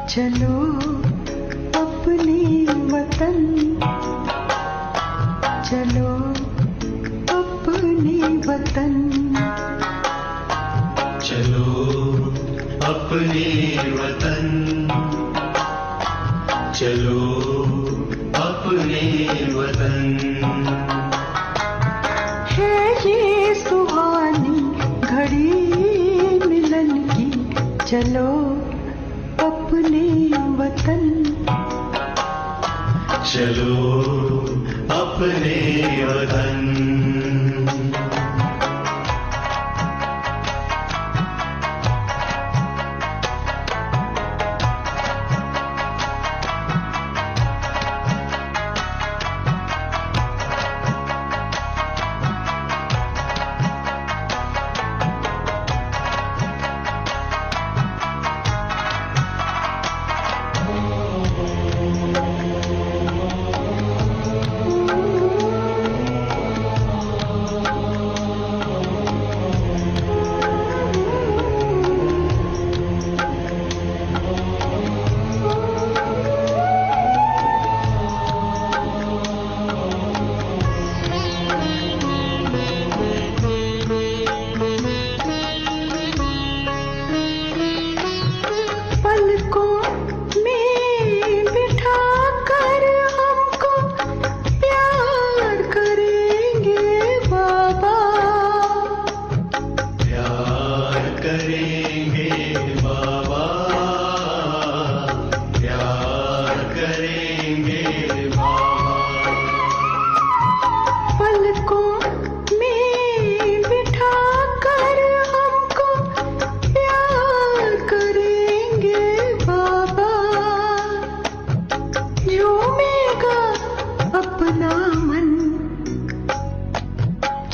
चलो अपने वतन, चलो अपने वतन, चलो अपने वतन, चलो अपने वतन। है ये सुहानी घड़ी मिलन की, चलो अपने वतन, चलो अपने वतन।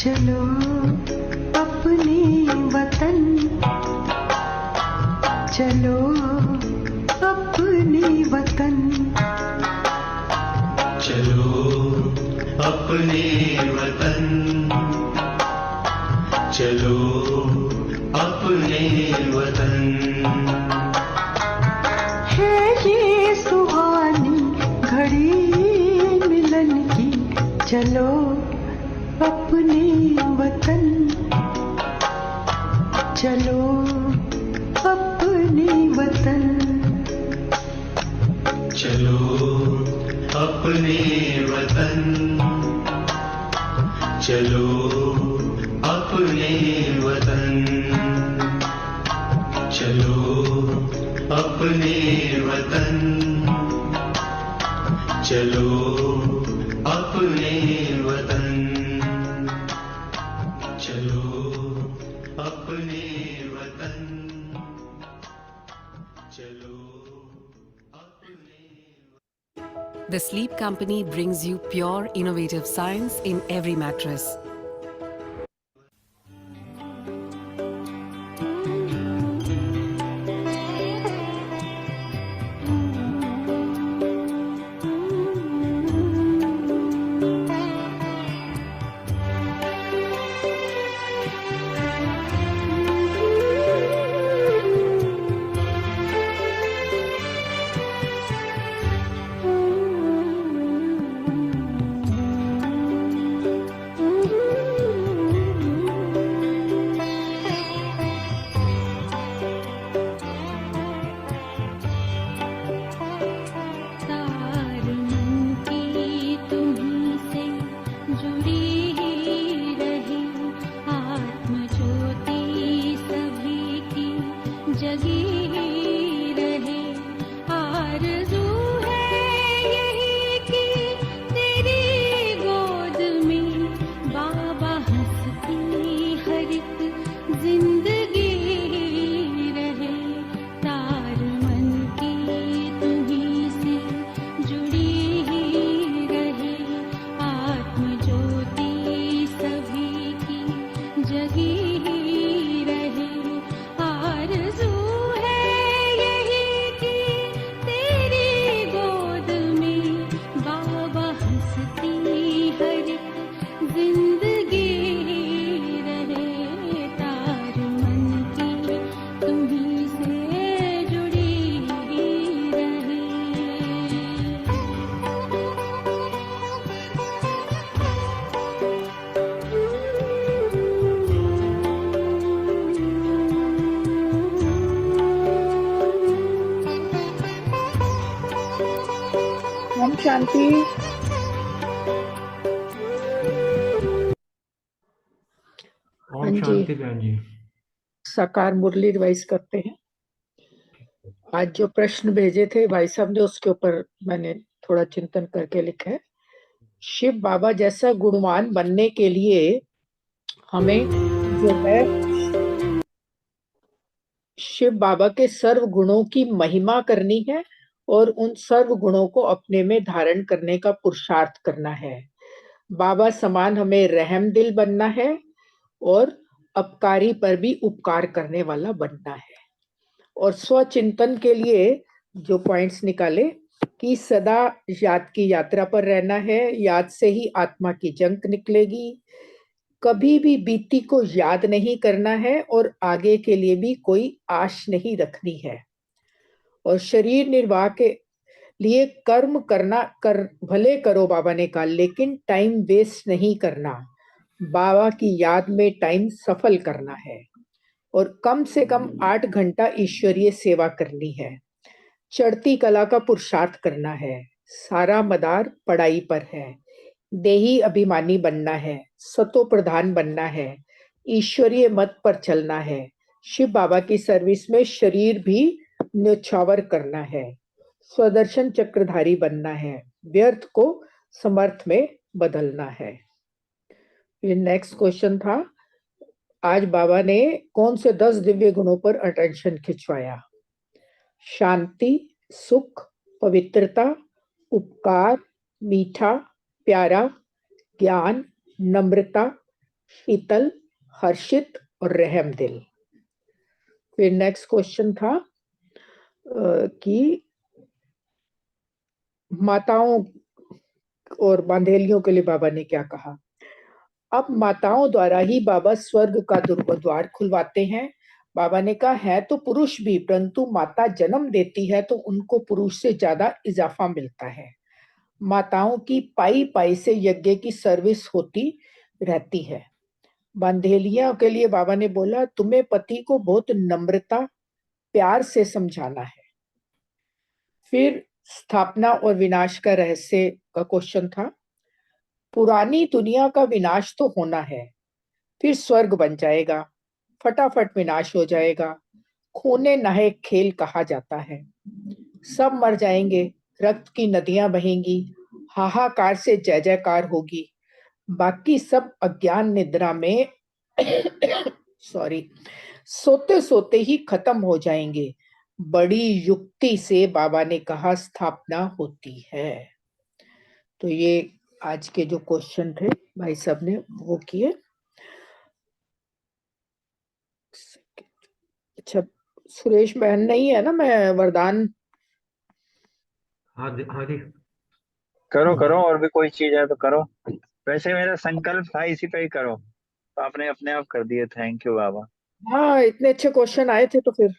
चलो अपने वतन, चलो अपने वतन, चलो अपने वतन, चलो अपने वतन। है ये सुहानी घड़ी मिलन की, चलो अपने वतन, चलो अपने वतन, चलो अपने वतन, चलो अपने वतन, चलो अपने वतन, चलो अपने वतन, चलो अपने वतन, चलो अपने। The Sleep Company brings you pure, innovative science in every mattress. शांति। हाँ ओम जी, शांति बहन जी। साकार मुरली रिवाइज करते हैं। आज जो प्रश्न भेजे थे भाई साहब ने, उसके ऊपर मैंने थोड़ा चिंतन करके लिखा है। शिव बाबा जैसा गुणवान बनने के लिए हमें जो है शिव बाबा के सर्व गुणों की महिमा करनी है और उन सर्व गुणों को अपने में धारण करने का पुरुषार्थ करना है। बाबा समान हमें रहम दिल बनना है और अपकारी पर भी उपकार करने वाला बनना है। और स्वचिंतन के लिए जो पॉइंट्स निकाले कि सदा याद की यात्रा पर रहना है, याद से ही आत्मा की जंग निकलेगी, कभी भी बीती को याद नहीं करना है और आगे के लिए भी कोई आश नहीं रखनी है। और शरीर निर्वाह के लिए कर्म करना कर भले करो, बाबा ने कहा, लेकिन टाइम वेस्ट नहीं करना। बाबा की याद में टाइम सफल करना है और कम से कम 8 घंटा ईश्वरीय सेवा करनी है। चढ़ती कला का पुरुषार्थ करना है। सारा मदार पढ़ाई पर है। देही अभिमानी बनना है। सतो प्रधान बनना है। ईश्वरीय मत पर चलना है। शिव बाबा की सर्विस में शरीर भी न्यौछावर करना है। स्वदर्शन चक्रधारी बनना है। व्यर्थ को समर्थ में बदलना है। फिर नेक्स्ट क्वेश्चन था, आज बाबा ने कौन से 10 दिव्य गुणों पर अटेंशन खिंचवाया? शांति, सुख, पवित्रता, उपकार, मीठा, प्यारा, ज्ञान, नम्रता, शीतल, हर्षित और रहम दिल। फिर नेक्स्ट क्वेश्चन था कि माताओं और बांधेलियों के लिए बाबा ने क्या कहा? अब माताओं द्वारा ही बाबा स्वर्ग का द्वार खुलवाते हैं। बाबा ने कहा है तो पुरुष भी, परंतु माता जन्म देती है तो उनको पुरुष से ज्यादा इजाफा मिलता है। माताओं की पाई पाई से यज्ञ की सर्विस होती रहती है। बांधेलियों के लिए बाबा ने बोला, तुम्हें पति को बहुत नम्रता प्यार से समझाना है। फिर स्थापना और विनाश का रहस्य का क्वेश्चन था। पुरानी दुनिया का विनाश तो होना है, फिर स्वर्ग बन जाएगा, फटाफट विनाश हो जाएगा। खूने नहाए खेल कहा जाता है। सब मर जाएंगे, रक्त की नदियां बहेंगी, हाहाकार से जय जयकार होगी। बाकी सब अज्ञान निद्रा में सॉरी सोते सोते ही खत्म हो जाएंगे। बड़ी युक्ति से बाबा ने कहा स्थापना होती है। तो ये आज के जो क्वेश्चन थे भाई साहब ने वो किए। अच्छा, सुरेश बहन नहीं है ना, मैं वरदान हाँ हाँ जी। करो करो, और भी कोई चीज है तो करो। वैसे मेरा संकल्प था इसी पे ही करो, तो आपने अपने आप कर दिए। थैंक यू बाबा। हाँ, इतने अच्छे क्वेश्चन आए थे तो फिर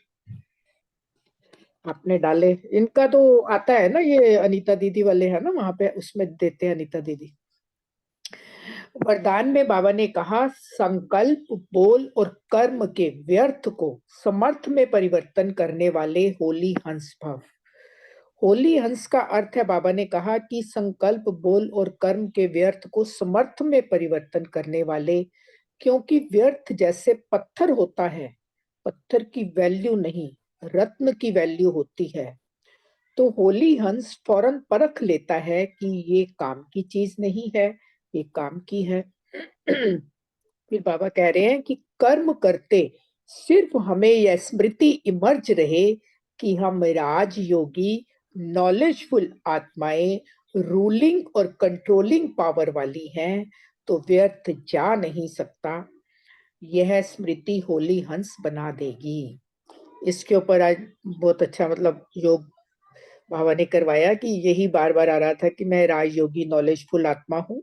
आपने डाले। इनका तो आता है ना, ये अनीता दीदी वाले है ना, वहां पे उसमें देते हैं अनीता दीदी। वरदान में बाबा ने कहा, संकल्प, बोल और कर्म के व्यर्थ को समर्थ में परिवर्तन करने वाले होली हंस भव। होली हंस का अर्थ है, बाबा ने कहा कि संकल्प, बोल और कर्म के व्यर्थ को समर्थ में परिवर्तन करने वाले, क्योंकि व्यर्थ जैसे पत्थर होता है, पत्थर की वैल्यू नहीं, रत्न की वैल्यू होती है। तो होली हंस फौरन परख लेता है कि ये काम की चीज नहीं है, ये काम की है। फिर बाबा कह रहे हैं कि कर्म करते सिर्फ हमें यह स्मृति इमर्ज रहे कि हम राजयोगी नॉलेजफुल आत्माएं रूलिंग और कंट्रोलिंग पावर वाली हैं, तो व्यर्थ जा नहीं सकता। यह स्मृति होली हंस बना देगी। इसके ऊपर आज बहुत अच्छा मतलब योग बाबा ने करवाया कि यही बार बार आ रहा था कि मैं राजयोगी नॉलेजफुल आत्मा हूँ।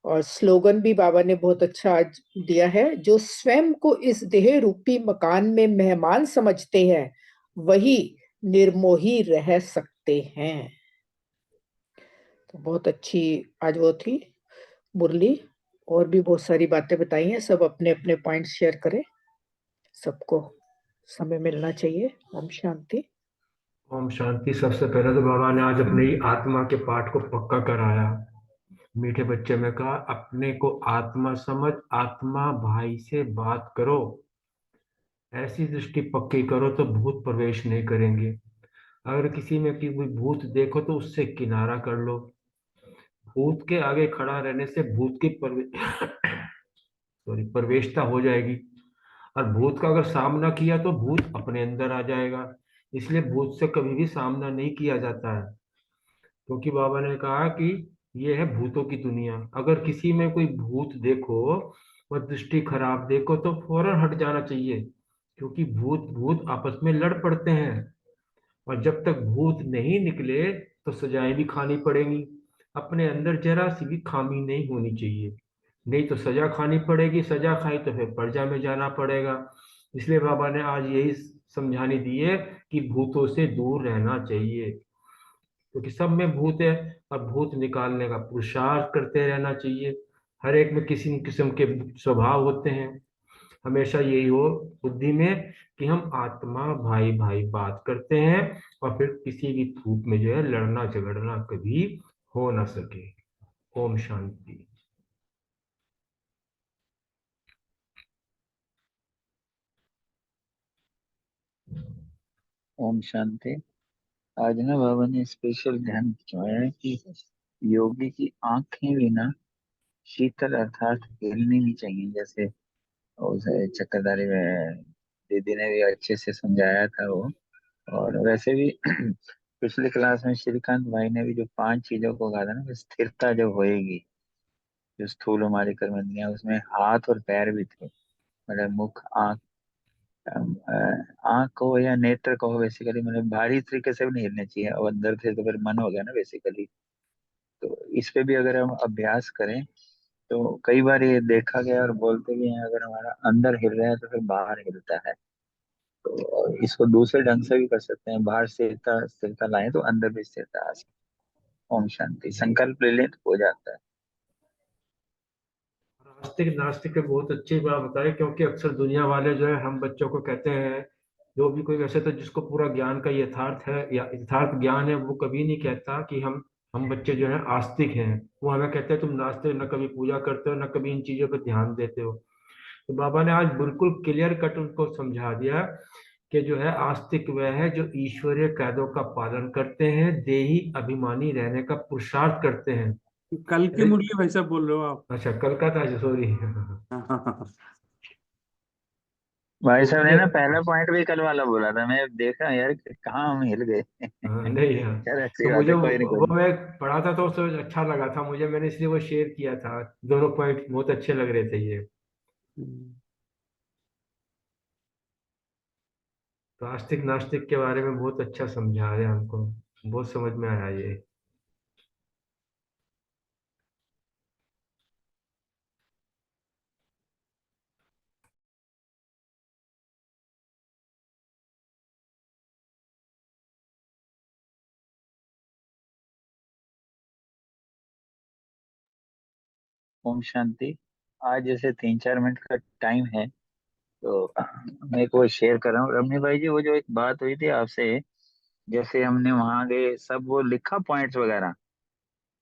और स्लोगन भी बाबा ने बहुत अच्छा आज दिया है, जो स्वयं को इस देह रूपी मकान में मेहमान समझते हैं वही निर्मोही रह सकते हैं। तो बहुत अच्छी आज वो थी मुरली, और भी बहुत सारी बातें बताई हैं। सब अपने अपने पॉइंट्स शेयर करें, सबको समय मिलना चाहिए। ओम शांति। ओम शांति। सबसे पहले तो बाबा ने आज अपनी आत्मा के पाठ को पक्का कराया। मीठे बच्चे में कहा अपने को आत्मा समझ, आत्मा भाई से बात करो, ऐसी दृष्टि पक्की करो तो भूत प्रवेश नहीं करेंगे। अगर किसी में की कोई भूत देखो तो उससे किनारा कर लो। भूत के आगे खड़ा रहने से भूत की प्रवेशता हो जाएगी, और भूत का अगर सामना किया तो भूत अपने अंदर आ जाएगा। इसलिए भूत से कभी भी सामना नहीं किया जाता है, क्योंकि बाबा ने कहा कि ये है भूतों की दुनिया। अगर किसी में कोई भूत देखो, वह दृष्टि खराब देखो तो फौरन हट जाना चाहिए, क्योंकि भूत भूत आपस में लड़ पड़ते हैं, और जब तक भूत नहीं निकले तो सजाएं भी खानी पड़ेंगी। अपने अंदर जरा सी भी खामी नहीं होनी चाहिए, नहीं तो सजा खानी पड़ेगी, सजा खाई तो फिर प्रजा में जाना पड़ेगा। इसलिए बाबा ने आज यही समझाने दी है कि भूतों से दूर रहना चाहिए, क्योंकि सब में भूत है, और भूत निकालने का पुरुषार्थ करते रहना चाहिए। हर एक में किसी न किस्म के स्वभाव होते हैं। हमेशा यही हो बुद्धि में कि हम आत्मा भाई भाई बात करते हैं, और फिर किसी भी धूप में जो है लड़ना झगड़ना कभी हो ना सके। ओम शांति। ओम शांति। आज ना बाबा ने स्पेशल ध्यान खिंचवाया है कि योगी की आंखें भी ना शीतल अर्थात हिलनी नहीं चाहिए, जैसे उस चक्रधारी में दीदी ने भी अच्छे से समझाया था वो। और वैसे भी पिछली क्लास में श्रीकांत भाई ने भी जो 5 चीजों को कहा था ना कि स्थिरता जो होएगी, जो स्थूल हमारी कर्मेंद्रियां, उसमें हाथ और पैर भी थे। मतलब मुख आंख, आंख को या नेत्र को बेसिकली, मतलब भारी तरीके से भी नहीं हिलने चाहिए, और अंदर से तो फिर मन हो गया ना बेसिकली। तो इस पे भी अगर हम अभ्यास करें तो कई बार ये देखा गया और बोलते भी हैं, अगर हमारा अंदर हिल रहा है तो फिर बाहर हिलता है। तो इसको दूसरे ढंग से भी कर सकते हैं, बाहर स्थिरता स्थिरता लाएं तो अंदर भी स्थिरता आ सकती है। ओम शांति। संकल्प ले लें तो हो जाता है। आस्तिक नास्तिक पे बहुत अच्छी बात बताई, क्योंकि अक्सर दुनिया वाले जो है हम बच्चों को कहते हैं, जो भी कोई वैसे तो जिसको पूरा ज्ञान का यथार्थ है या यथार्थ ज्ञान है, वो कभी नहीं कहता कि हम बच्चे जो है आस्तिक हैं। वो हमें कहते हैं तुम नास्तिक, न कभी पूजा करते हो न कभी इन चीजों पर ध्यान देते हो। तो बाबा ने आज बिल्कुल क्लियर कट उनको समझा दिया कि जो है आस्तिक वह है जो ईश्वरीय कायदों का पालन करते हैं, देही अभिमानी रहने का पुरुषार्थ करते हैं। कल की अरे मुरली भाई साहब बोल रहे हो आप? अच्छा, कल का था, सॉरी। हाँ हाँ हाँ। भाई तो साहब ने उसमें ना पहला पॉइंट भी कल वाला बोला था, मैं देखा यार कि कहाँ हम हिल गए। हाँ, नहीं हाँ। यार तो अच्छी बात मुझे है, कोई नहीं कोई वो नहीं। मैं पढ़ा था तो उससे अच्छा लगा था मुझे, मैंने इसलिए वो शेयर किया था। दोनों पॉइंट बहुत अच्छे लग रहे थे ये। हम्म। तो आस्तिक नास्तिक के बारे में बहुत अच्छा समझा रहे हैं हमको, बहुत समझ में आया ये। ओम शांति। आज जैसे 3-4 मिनट का टाइम है तो मैं को शेयर कर रहा हूँ। रमनी भाई जी, वो जो एक बात हुई थी आपसे, जैसे हमने वहां गए सब वो लिखा पॉइंट्स वगैरह,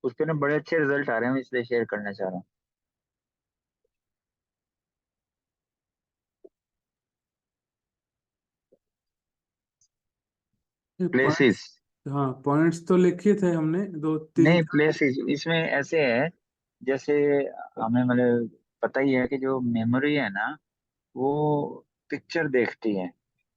उस पे ना बड़े अच्छे रिजल्ट आ रहे हैं, मैं इसलिए शेयर करना चाह रहा हूँ। पॉइंट्स। प्लेसेस, हाँ, पॉइंट्स तो लिखे थे हमने, दो तीन नहीं चार। प्लेसेस इसमें ऐसे है, जैसे हमें मतलब पता ही है कि जो मेमोरी है ना, वो पिक्चर देखती है,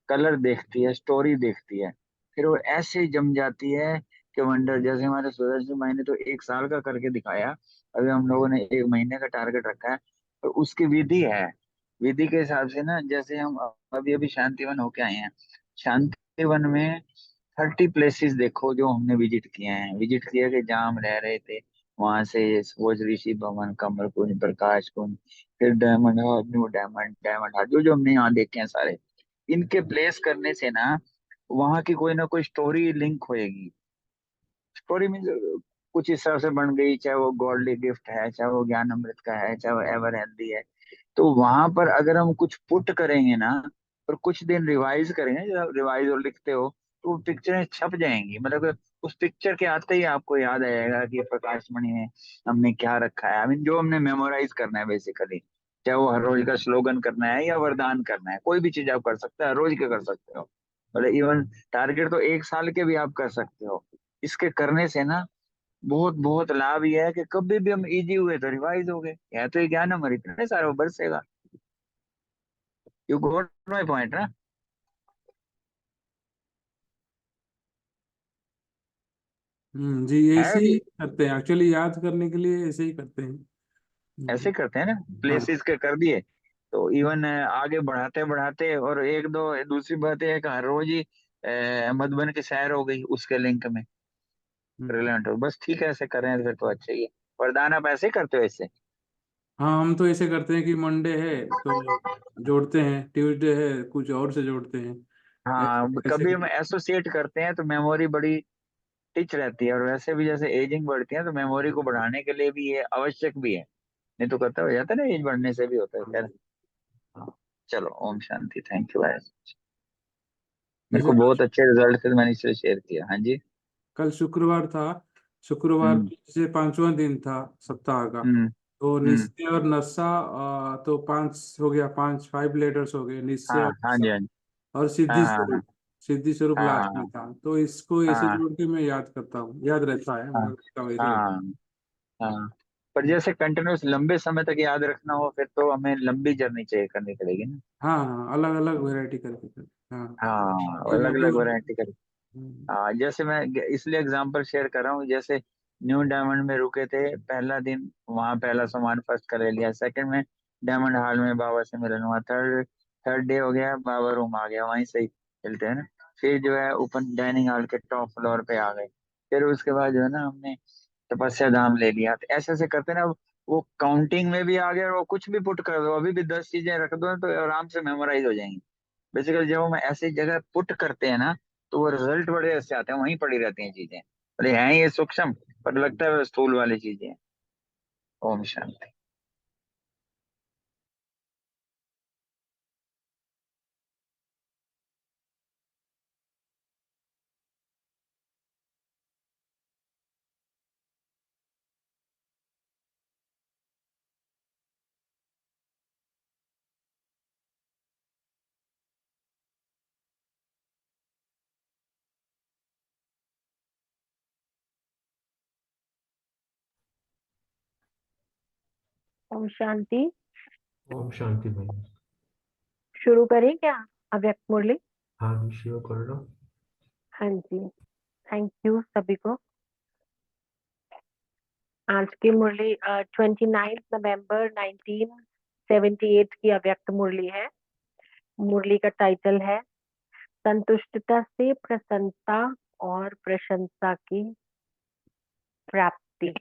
कलर देखती है, स्टोरी देखती है, फिर वो ऐसे जम जाती है कि वंडर। जैसे हमारे सूरज भाई ने तो 1 साल का करके दिखाया, अभी हम लोगों ने 1 महीने का टारगेट रखा है। तो उसकी विधि है, विधि के हिसाब से ना, जैसे हम अभी अभी शांतिवन होके आए हैं, शांतिवन में 30 प्लेसेस देखो जो हमने विजिट किए हैं। विजिट किया कि जहाँ हम रह रहे थे वहां से भोज ऋषि भवन, कमल कुंज, प्रकाश कुंज, फिर diamond heart, new diamond, diamond heart, जो जो हमने यहाँ देखे हैं सारे, इनके प्लेस करने से ना वहां की कोई ना कोई स्टोरी लिंक होएगी। स्टोरी मीन कुछ इस तरह से बन गई, चाहे वो गॉडली गिफ्ट है, चाहे वो ज्ञान अमृत का है, चाहे वो एवर हेल्दी है। तो वहां पर अगर हम कुछ पुट करेंगे ना, और कुछ दिन रिवाइज करेंगे, जब रिवाइज और लिखते हो तो वो पिक्चरें छप जाएंगी, मतलब उस पिक्चर के आते ही आपको याद आएगा कि प्रकाश मणि में हमने क्या रखा है। आई मीन जो हमने मेमोराइज करना है बेसिकली, चाहे वो हर रोज का स्लोगन करना है या वरदान करना है, कोई भी चीज आप कर सकते हैं, हर रोज के कर सकते हो, मतलब इवन टारगेट तो 1 साल के भी आप कर सकते हो। इसके करने से ना बहुत बहुत लाभ ये है कि कभी भी हम इजी हुए तो रिवाइज हो गए, या तो ये ज्ञान हमारे इतने सारे वो बरसेगा। यू गॉट माय पॉइंट ना। जी, है ऐसे ही कि करते हैं एक्चुअली, याद करने के लिए ऐसे ही करते हैं। ऐसे करते हैं ना, हाँ। प्लेसेस के कर दिए तो इवन आगे बढ़ाते बढ़ाते, और एक दो दूसरी बात यह है कि हर रोज ही मधुबन की सैर हो गई उसके लिंक में हम्म। रिलेवेंट हो, बस ठीक है, ऐसे करें तो फिर तो अच्छा ही है। वरदान आप ऐसे ही करते हो इससे? हाँ, हम तो ऐसे करते हैं कि मंडे है तो जोड़ते हैं, ट्यूसडे है कुछ और से जोड़ते हैं। हाँ, ऐसे ऐसे कभी हम एसोसिएट करते हैं तो मेमोरी बड़ी टिच रहती है, और वैसे भी जैसे एजिंग बढ़ती है तो मेमोरी को बढ़ाने के लिए भी ये आवश्यक भी है, नहीं तो करता हो जाता है ना, एज बढ़ने से भी होता है खैर। हाँ, चलो, ओम शांति, थैंक यू वेरी मच। मेरे जैसे को बहुत अच्छे रिजल्ट थे, मैंने इसलिए शेयर किया। हाँ जी। कल शुक्रवार था, शुक्रवार हम्म से 5वां दिन था सप्ताह का। हम्म तो हम्म। निश्चय और नशा, तो 5 हो गया, 5 लेटर्स हो गए, निश्चय हाँ और हाँ नशा। जी, हाँ जी। और हाँ सिद्धि हाँ हाँ स्वरूप, सिद्धि स्वरूप लास्ट में हाँ था, तो इसको ऐसे हाँ जोड़ के मैं याद करता हूँ, याद रहता है, हाँ मतलब रहता हूँ, ऐसे रहता हाँ हाँ। पर जैसे कंटिन्यूस लंबे समय तक याद रखना हो फिर तो हमें लंबी जर्नी चाहिए करनी पड़ेगी ना। है। हाँ हाँ, अलग अलग वैरायटी करके हाँ। हाँ, ये अलग अलग वीडियो। वैरायटी कर। हाँ, जैसे मैं इसलिए एग्जांपल शेयर कर रहा हूँ, जैसे न्यू डायमंड में रुके थे पहला दिन, वहाँ पहला सामान फर्स्ट का ले लिया, सेकंड में डायमंड हॉल में बाबा से मिलन हुआ, थर्ड थर्ड डे हो गया, बाबा रूम आ गया, वहीं से ही मिलते हैं ना। फिर जो है ऊपर डाइनिंग हॉल के टॉप फ्लोर पे आ गए, फिर उसके बाद जो है ना हमने तपस्या धाम ले लिया, तो ऐसे ऐसे करते ना, वो काउंटिंग में भी आ गया, और वो कुछ भी पुट कर दो, अभी भी 10 चीजें रख दो तो आराम से मेमोराइज हो जाएंगी। बेसिकली जब हम ऐसी जगह पुट करते हैं ना, तो वो रिजल्ट बड़े अच्छे आते हैं, वहीं पड़ी रहती हैं चीजें, अरे हैं ये सूक्ष्म पर लगता है वो स्थूल वाली चीजें हैं। ओम शांति। ओम शांति। ओम शांति भाई। शुरू करें क्या? अव्यक्त मुरली। हाँ जी, शेयर कर लो। हाँ जी, थैंक यू सभी को। आज की मुरली 29 नवंबर 1978 की अव्यक्त मुरली है। मुरली का टाइटल है संतुष्टता से प्रसन्नता और प्रशंसा की प्राप्ति।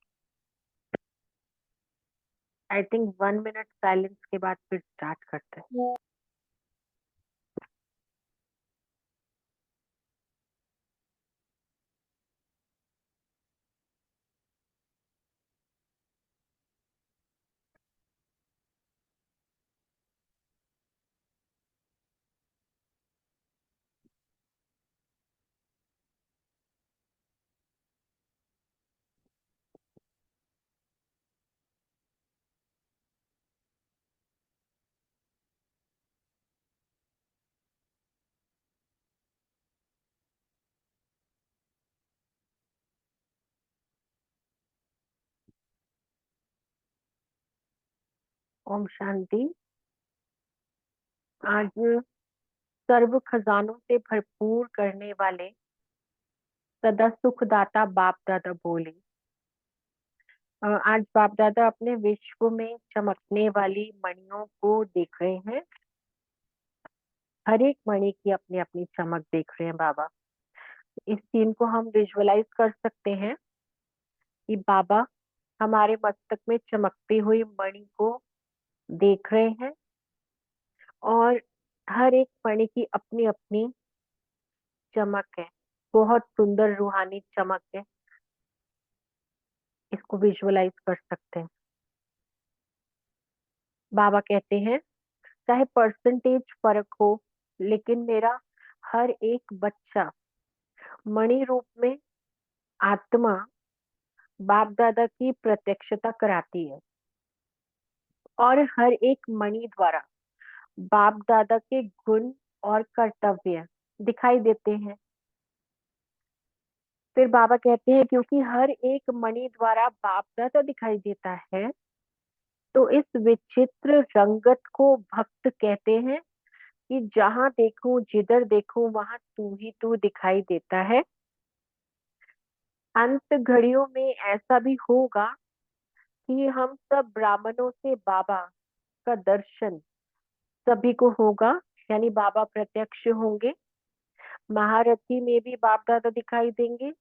आई थिंक 1 मिनट साइलेंस के बाद फिर स्टार्ट करते हैं। ओम शांति। आज सर्व खजानों से भरपूर करने वाले सदा सुखदाता बाप दादा बोले। आज बाप दादा अपने विश्व में चमकने वाली मणियों को देख रहे हैं। हर एक मणि की अपनी अपनी चमक देख रहे हैं बाबा। इस सीन को हम विजुअलाइज कर सकते हैं कि बाबा हमारे मस्तक में चमकती हुई मणि को देख रहे हैं, और हर एक मणि की अपनी अपनी चमक है, बहुत सुंदर रूहानी चमक है। इसको विजुअलाइज कर सकते हैं। बाबा कहते हैं चाहे परसेंटेज फर्क हो, लेकिन मेरा हर एक बच्चा मणि रूप में आत्मा बाप दादा की प्रत्यक्षता कराती है और हर एक मणि द्वारा बाप दादा के गुण और कर्तव्य दिखाई देते हैं। फिर बाबा कहते हैं क्योंकि हर एक मणि द्वारा बाप दादा दिखाई देता है, तो इस विचित्र रंगत को भक्त कहते हैं कि जहां देखूं जिधर देखूं वहां तू ही तू दिखाई देता है। अंत घड़ियों में ऐसा भी होगा कि हम सब ब्राह्मणों से बाबा का दर्शन सभी को होगा, यानी बाबा प्रत्यक्ष होंगे। महारथी में भी बाप दादा दिखाई देंगे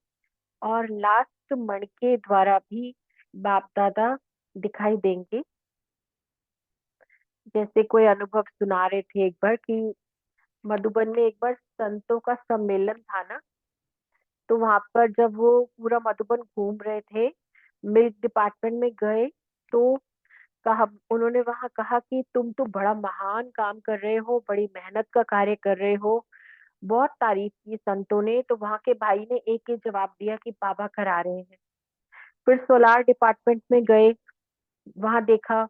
और लास्ट मण के द्वारा भी बाप दादा दिखाई देंगे। जैसे कोई अनुभव सुना रहे थे एक बार कि मधुबन में एक बार संतों का सम्मेलन था ना, तो वहां पर जब वो पूरा मधुबन घूम रहे थे, मिल्क डिपार्टमेंट में गए, तो कहा उन्होंने वहां कहा कि तुम तो बड़ा महान काम कर रहे हो, बड़ी मेहनत का कार्य कर रहे हो। बहुत तारीफ की संतों ने। तो वहां के भाई ने एक ही जवाब दिया कि बाबा करा रहे हैं। फिर सोलार डिपार्टमेंट में गए, वहां देखा,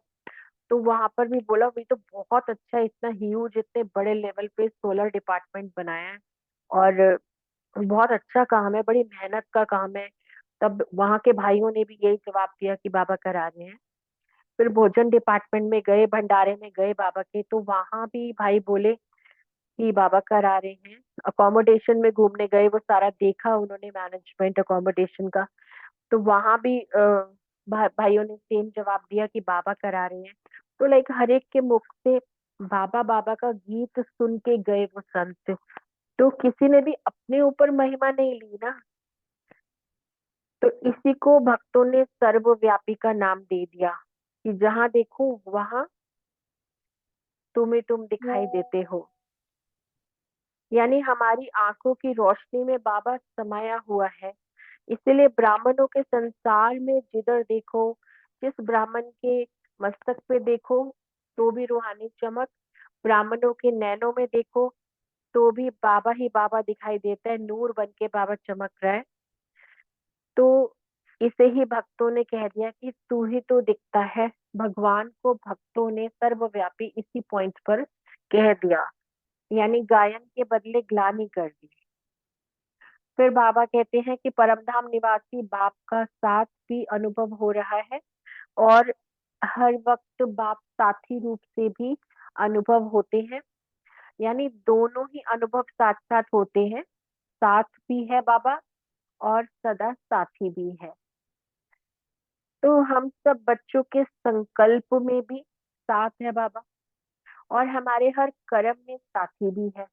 तो वहां पर भी बोला वही तो बहुत अच्छा है, इतना ह्यूज इतने बड़े लेवल पे सोलर डिपार्टमेंट बनाया है और बहुत अच्छा काम है, बड़ी मेहनत का काम है। तब वहां के भाइयों ने भी यही जवाब दिया कि बाबा करा रहे हैं। फिर भोजन डिपार्टमेंट में गए, भंडारे में गए बाबा के, तो वहां भी भाई बोले कि बाबा करा रहे हैं। अकोमोडेशन में घूमने गए, वो सारा देखा उन्होंने मैनेजमेंट अकोमोडेशन का, तो वहां भी भाइयों ने सेम जवाब दिया कि बाबा करा रहे हैं। तो लाइक हर एक के मुख से बाबा बाबा का गीत सुन के गए वो संत। तो किसी ने भी अपने ऊपर महिमा नहीं ली ना। तो इसी को भक्तों ने सर्वव्यापी का नाम दे दिया कि जहां देखो वहां तुम्हें तुम दिखाई देते हो। यानी हमारी आंखों की रोशनी में बाबा समाया हुआ है। इसीलिए ब्राह्मणों के संसार में जिधर देखो, जिस ब्राह्मण के मस्तक पे देखो तो भी रूहानी चमक, ब्राह्मणों के नैनों में देखो तो भी बाबा ही बाबा दिखाई देता है, नूर बन के बाबा चमक रहा है। तो इसे ही भक्तों ने कह दिया कि तू ही तो दिखता है। भगवान को भक्तों ने सर्वव्यापी इसी पॉइंट पर कह दिया, यानी गायन के बदले ग्लानि कर दी। फिर बाबा कहते हैं कि परमधाम निवासी बाप का साथ भी अनुभव हो रहा है और हर वक्त बाप साथी रूप से भी अनुभव होते हैं, यानी दोनों ही अनुभव साथ साथ होते हैं। साथ भी है बाबा और सदा साथी भी है। तो हम सब बच्चों के संकल्प में भी साथ है बाबा और हमारे हर कर्म में साथी भी है।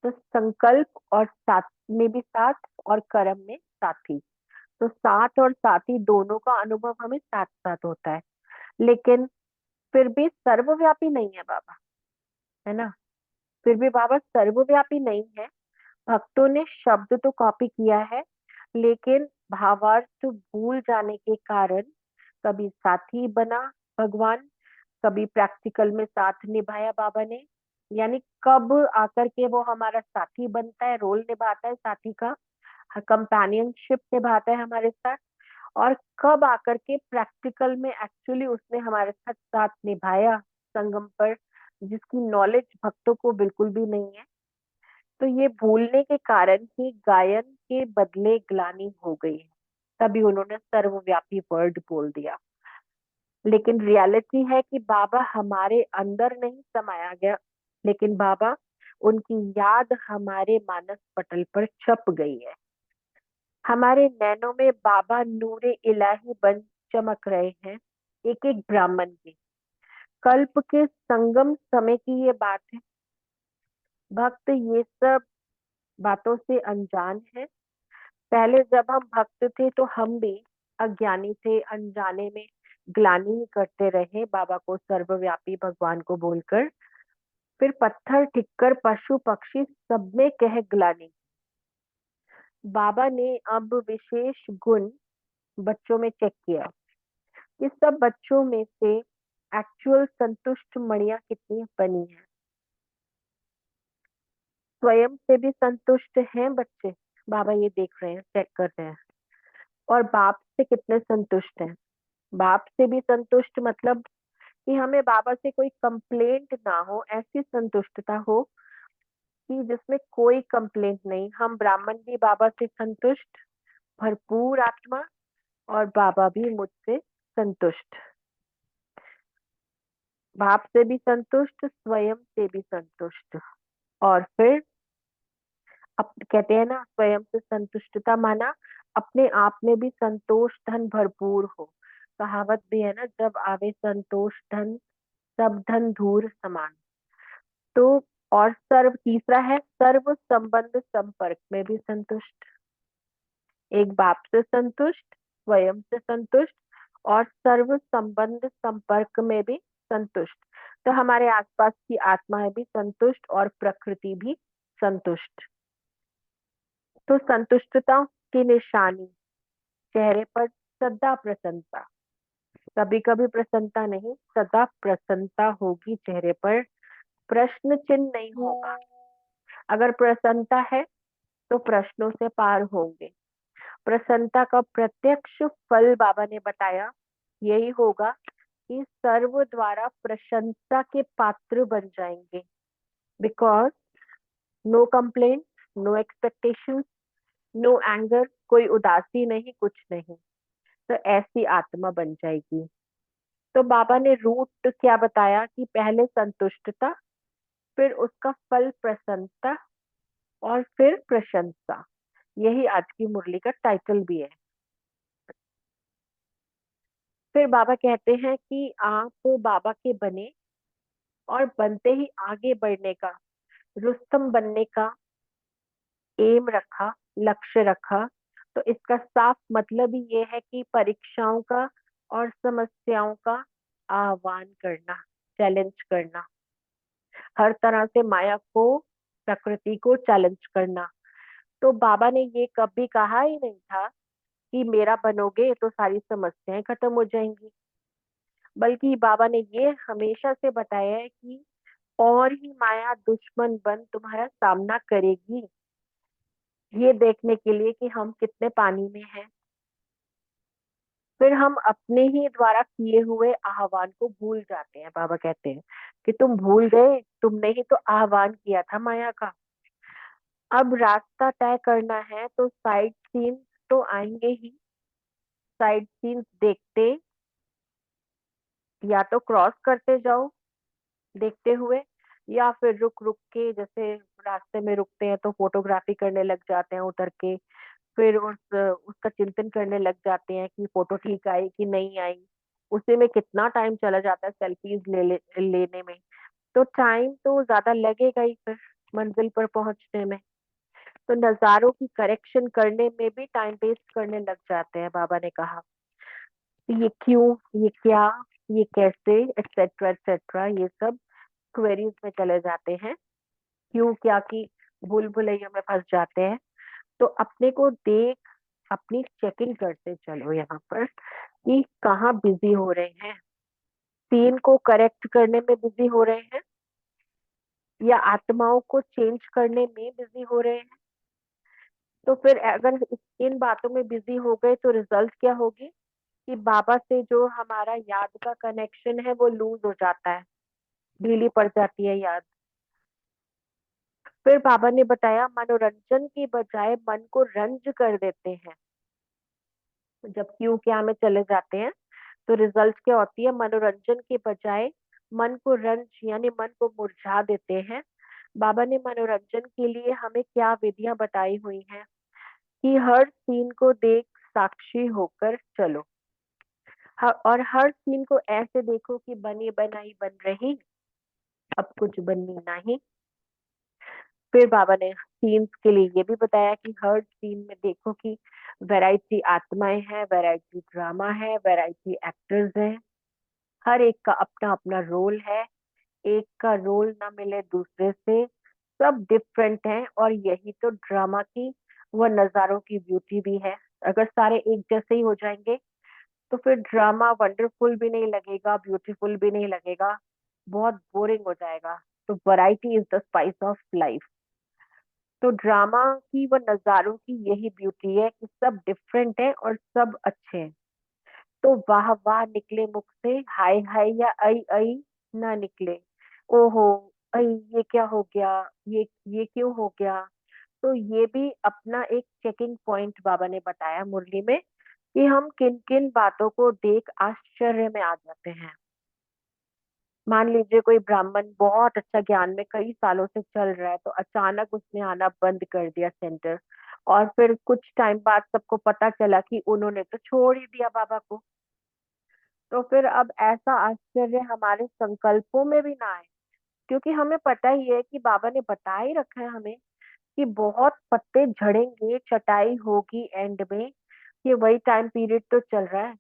तो संकल्प और साथ में भी साथ और कर्म में साथी, तो साथ और साथी दोनों का अनुभव हमें साथ साथ होता है। लेकिन फिर भी सर्वव्यापी नहीं है बाबा, है ना। फिर भी बाबा सर्वव्यापी नहीं है। भक्तों ने शब्द तो कॉपी किया है, लेकिन भावार्थ भूल जाने के कारण कभी साथी बना भगवान, कभी प्रैक्टिकल में साथ निभाया बाबा ने। यानी कब आकर के वो हमारा साथी बनता है, रोल निभाता है साथी का, कंपेनियनशिप निभाता है हमारे साथ, और कब आकर के प्रैक्टिकल में एक्चुअली उसने हमारे साथ साथ निभाया संगम पर, जिसकी नॉलेज भक्तों को बिल्कुल भी नहीं है। तो ये भूलने के कारण ही गायन के बदले ग्लानि हो गई है, तभी उन्होंने सर्वव्यापी वर्ड बोल दिया। लेकिन रियलिटी है कि बाबा हमारे अंदर नहीं समाया गया, लेकिन बाबा उनकी याद हमारे मानस पटल पर छप गई है। हमारे नैनों में बाबा नूरे इलाही बन चमक रहे हैं, एक एक ब्राह्मण के। कल्प के संगम समय की ये बात है। भक्त ये सब बातों से अनजान है। पहले जब हम भक्त थे तो हम भी अज्ञानी थे, अनजाने में ग्लानि ही करते रहे बाबा को सर्वव्यापी भगवान को बोलकर। फिर पत्थर ठिक्कर पशु पक्षी सब में कह ग्लानि। बाबा ने अब विशेष गुण बच्चों में चेक किया। इस सब बच्चों में से एक्चुअल संतुष्ट मणियां कितनी बनी है। स्वयं से भी संतुष्ट हैं बच्चे बाबा ये देख रहे हैं, चेक कर रहे हैं, और बाप से कितने संतुष्ट हैं। बाप से भी संतुष्ट मतलब कि हमें बाबा से कोई कंप्लेंट ना हो, ऐसी संतुष्टता हो कि जिसमें कोई कंप्लेंट नहीं। हम ब्राह्मण भी बाबा से संतुष्ट, भरपूर आत्मा, और बाबा भी मुझसे संतुष्ट। बाप से भी संतुष्ट, स्वयं से भी संतुष्ट। और फिर अब कहते हैं ना, स्वयं से संतुष्टता माना अपने आप में भी संतोष धन भरपूर हो। कहावत भी है ना, जब आवे संतोष धन सब धन धूर समान। तो और सर्व, तीसरा है सर्व संबंध संपर्क में भी संतुष्ट। एक बाप से संतुष्ट, स्वयं से संतुष्ट, और सर्व संबंध संपर्क में भी संतुष्ट। तो हमारे आसपास की आत्माएं भी संतुष्ट और प्रकृति भी संतुष्ट। तो संतुष्टता की निशानी चेहरे पर सदा प्रसन्नता। कभी कभी प्रसन्नता नहीं, सदा प्रसन्नता होगी चेहरे पर, प्रश्न चिन्ह नहीं होगा। अगर प्रसन्नता है तो प्रश्नों से पार होंगे। प्रसन्नता का प्रत्यक्ष फल बाबा ने बताया यही होगा कि सर्व द्वारा प्रशंसा के पात्र बन जाएंगे। Because no complaint, no expectation, no anger, कोई उदासी नहीं, कुछ नहीं। तो ऐसी आत्मा बन जाएगी। तो बाबा ने रूट क्या बताया कि पहले संतुष्टता, फिर उसका फल प्रसन्नता, और फिर प्रशंसा। यही आज की मुरली का टाइटल भी है। फिर बाबा कहते हैं कि आप बाबा के बने, और बनते ही आगे बढ़ने का, रुस्तम बनने का एम रखा, लक्ष्य रखा। तो इसका साफ मतलब ही ये है कि परीक्षाओं का और समस्याओं का आह्वान करना, चैलेंज करना, हर तरह से माया को, प्रकृति को चैलेंज करना। तो बाबा ने ये कभी कहा ही नहीं था कि मेरा बनोगे तो सारी समस्याएं खत्म हो जाएंगी, बल्कि बाबा ने ये हमेशा से बताया है कि और ही माया दुश्मन बन तुम्हारा सामना करेगी, ये देखने के लिए कि हम कितने पानी में हैं। फिर हम अपने ही द्वारा किए हुए आह्वान को भूल जाते हैं। बाबा कहते हैं कि तुम भूल गए, तुमने ही तो आह्वान किया था माया का। अब रास्ता तय करना है तो साइड सीन तो आएंगे ही। साइड सीन देखते, या तो क्रॉस करते जाओ देखते हुए, या फिर रुक रुक के, जैसे रास्ते में रुकते हैं तो फोटोग्राफी करने लग जाते हैं उतर के। फिर उसका चिंतन करने लग जाते हैं कि फोटो ठीक आई कि नहीं आई। उसी में कितना टाइम चला जाता है सेल्फीज लेने में। तो टाइम तो ज्यादा लगेगा ही फिर मंजिल पर पहुंचने में। तो नजारों की करेक्शन करने में भी टाइम वेस्ट करने लग जाते हैं। बाबा ने कहा ये क्यों, ये क्या, ये कैसे, एक्सेट्रा एक्सेट्रा, ये सब क्वेरीज में चले जाते हैं। क्यों क्या की भूल भुलैया में फंस जाते हैं। तो अपने को देख, अपनी चेकिंग करते चलो यहाँ पर कि कहाँ बिजी हो रहे हैं। सीन को करेक्ट करने में बिजी हो रहे हैं, या आत्माओं को चेंज करने में बिजी हो रहे हैं। तो फिर अगर इन बातों में बिजी हो गए तो रिजल्ट क्या होगी कि बाबा से जो हमारा याद का कनेक्शन है वो लूज हो जाता है, ढीली पड़ जाती है याद। फिर बाबा ने बताया मनोरंजन की बजाय मन को रंज कर देते हैं। जब क्यों क्या में चले जाते हैं तो रिजल्ट क्या होती है, मनोरंजन के बजाय मन को रंज यानी मन को मुरझा देते हैं। बाबा ने मनोरंजन के लिए हमें क्या विधियां बताई हुई हैं कि हर सीन को देख साक्षी होकर चलो। और हर सीन को ऐसे देखो कि बनी बनाई बन रही, अब कुछ बननी नहीं। फिर बाबा ने सीन्स के लिए ये भी बताया कि हर सीन में देखो कि वैरायटी आत्माएं हैं, वैरायटी ड्रामा है, वैरायटी एक्टर्स हैं। हर एक का अपना अपना रोल है, एक का रोल ना मिले दूसरे से, सब डिफरेंट है। और यही तो ड्रामा की व नजारों की ब्यूटी भी है। अगर सारे एक जैसे ही हो जाएंगे तो फिर ड्रामा वंडरफुल भी नहीं लगेगा, ब्यूटीफुल भी नहीं लगेगा, बहुत बोरिंग हो जाएगा। तो variety is the spice of life. तो ड्रामा की व नजारों की यही ब्यूटी है कि सब डिफरेंट है और सब अच्छे हैं। तो वाह वाह निकले मुख से, हाय हाय या आई आई ना निकले। ओहो, आई ये क्या हो गया, ये क्यों हो गया। तो ये भी अपना एक चेकिंग पॉइंट बाबा ने बताया मुरली में कि हम किन किन बातों को देख आश्चर्य में आ जाते हैं। मान लीजिए कोई ब्राह्मण बहुत अच्छा ज्ञान में कई सालों से चल रहा है, तो अचानक उसने आना बंद कर दिया सेंटर, और फिर कुछ टाइम बाद सबको पता चला कि उन्होंने तो छोड़ ही दिया बाबा को। तो फिर अब ऐसा आश्चर्य हमारे संकल्पों में भी ना आए, क्योंकि हमें पता ही है कि बाबा ने बता ही रखा है हमें कि बहुत पत्ते झड़ेंगे, छटाई होगी एंड में। ये वही टाइम पीरियड तो चल रहा है।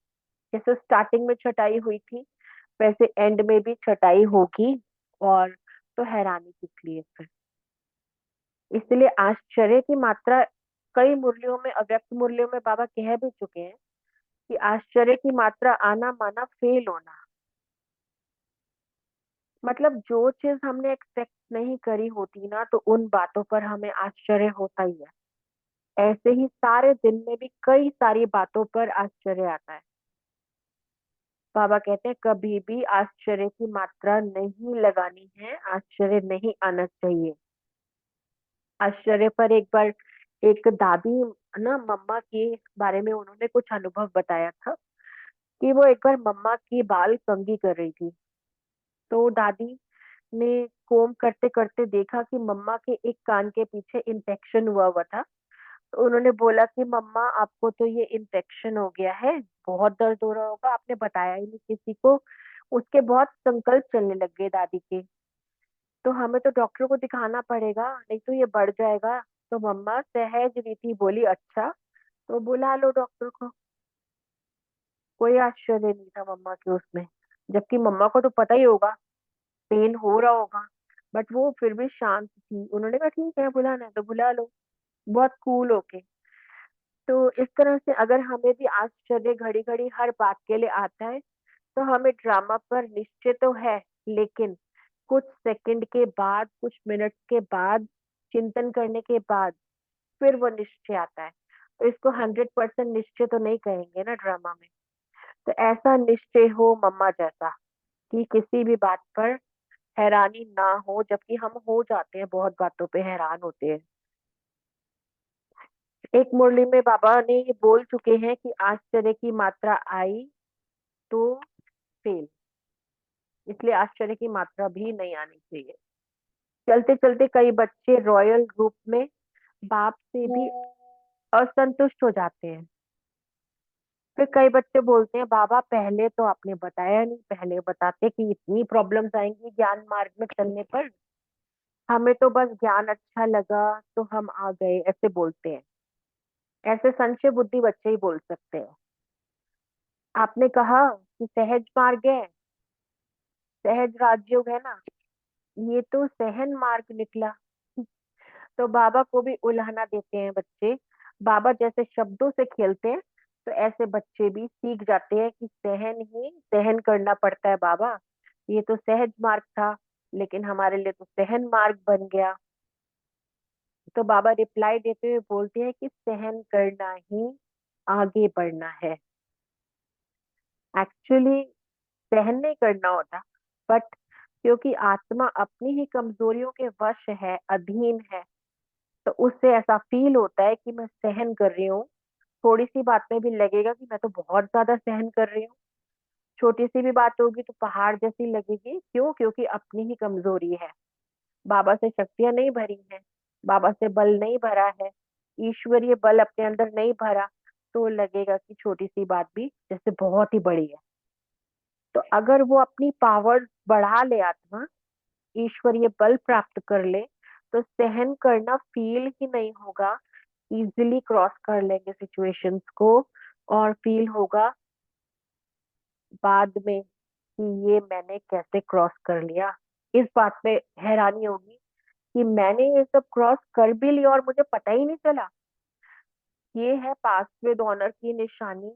जैसे स्टार्टिंग में छटाई हुई थी, वैसे एंड में भी छटाई होगी। और तो हैरानी किस लिए फिर। इसलिए आश्चर्य की मात्रा कई मुरलियों में, अव्यक्त मुरलियों में बाबा कह भी चुके हैं कि आश्चर्य की मात्रा आना माना फेल होना। मतलब जो चीज हमने एक्सपेक्ट नहीं करी होती ना, तो उन बातों पर हमें आश्चर्य होता ही है। ऐसे ही सारे दिन में भी कई सारी बातों पर आश्चर्य आता है। बाबा कहते हैं कभी भी आश्चर्य की मात्रा नहीं लगानी है, आश्चर्य नहीं आना चाहिए। आश्चर्य पर एक बार एक दादी ना, मम्मा के बारे में उन्होंने कुछ अनुभव बताया था कि वो एक बार मम्मा की बाल कंघी कर रही थी। तो दादी ने कोम करते करते देखा कि मम्मा के एक कान के पीछे इन्फेक्शन हुआ हुआ था। तो उन्होंने बोला कि मम्मा आपको तो ये इन्फेक्शन हो गया है, बहुत दर्द हो रहा होगा, आपने बताया ही नहीं किसी को। उसके बहुत संकल्प चलने लग गए दादी के। तो हमें तो डॉक्टर को दिखाना पड़ेगा, नहीं तो ये बढ़ जाएगा। तो मम्मा सहज रीति बोली अच्छा, तो बुला लो डॉक्टर को। कोई आश्चर्य नहीं था मम्मा के उसमें, जबकि मम्मा को तो पता ही होगा, पेन हो रहा होगा। बट वो फिर भी शांत थी, उन्होंने कहा ठीक है बुलाना है तो बुला लो, बहुत कूल होके। तो इस तरह से अगर हमें भी आश्चर्य घड़ी घड़ी हर बात के लिए आता है, तो हमें ड्रामा पर निश्चय तो है, लेकिन कुछ सेकंड के बाद, कुछ मिनट के बाद, चिंतन करने के बाद फिर वो निश्चय आता है। तो इसको 100% निश्चय तो नहीं कहेंगे ना ड्रामा में। तो ऐसा निश्चय हो मम्मा जैसा कि किसी भी बात पर हैरानी ना हो, जबकि हम हो जाते हैं, बहुत बातों पे हैरान होते हैं। एक मुरली में बाबा ने ये बोल चुके हैं कि आश्चर्य की मात्रा आई तो फेल, इसलिए आश्चर्य की मात्रा भी नहीं आनी चाहिए। चलते चलते कई बच्चे रॉयल ग्रुप में बाप से भी असंतुष्ट हो जाते हैं। फिर कई बच्चे बोलते हैं बाबा पहले तो आपने बताया नहीं, पहले बताते कि इतनी प्रॉब्लम्स आएंगी ज्ञान मार्ग में चलने पर, हमें तो बस ज्ञान अच्छा लगा तो हम आ गए, ऐसे बोलते हैं। ऐसे संशय बुद्धि बच्चे ही बोल सकते हैं। आपने कहा कि सहज मार्ग है, सहज राजयोग है ना, ये तो सहन मार्ग निकला। तो बाबा को भी उल्हाना देते हैं बच्चे। बाबा जैसे शब्दों से खेलते हैं, तो ऐसे बच्चे भी सीख जाते हैं कि सहन ही सहन करना पड़ता है बाबा। ये तो सहज मार्ग था, लेकिन हमारे लिए तो सहन मार्ग बन गया। तो बाबा रिप्लाई देते हुए बोलते हैं कि सहन करना ही आगे बढ़ना है। एक्चुअली सहन नहीं करना होता, बट क्योंकि आत्मा अपनी ही कमजोरियों के वश है, अधीन है, तो उससे ऐसा फील होता है कि मैं सहन कर रही हूँ। थोड़ी सी बात में भी लगेगा कि मैं तो बहुत ज्यादा सहन कर रही हूँ। छोटी सी भी बात होगी तो पहाड़ जैसी लगेगी। क्यों? क्योंकि अपनी ही कमजोरी है। बाबा से शक्तियां नहीं भरी हैं, बाबा से बल नहीं भरा है, ईश्वरीय बल अपने अंदर नहीं भरा, तो लगेगा कि छोटी सी बात भी जैसे बहुत ही बड़ी है। तो अगर वो अपनी पावर बढ़ा ले, आत्मा ईश्वरीय बल प्राप्त कर ले, तो सहन करना फील ही नहीं होगा। इजिली क्रॉस कर लेंगे सिचुएशंस को, और फील होगा बाद में कि ये मैंने कैसे क्रॉस कर लिया। इस बात में हैरानी होगी कि मैंने ये सब क्रॉस कर भी लिया और मुझे पता ही नहीं चला। ये है पास विद ऑनर की निशानी।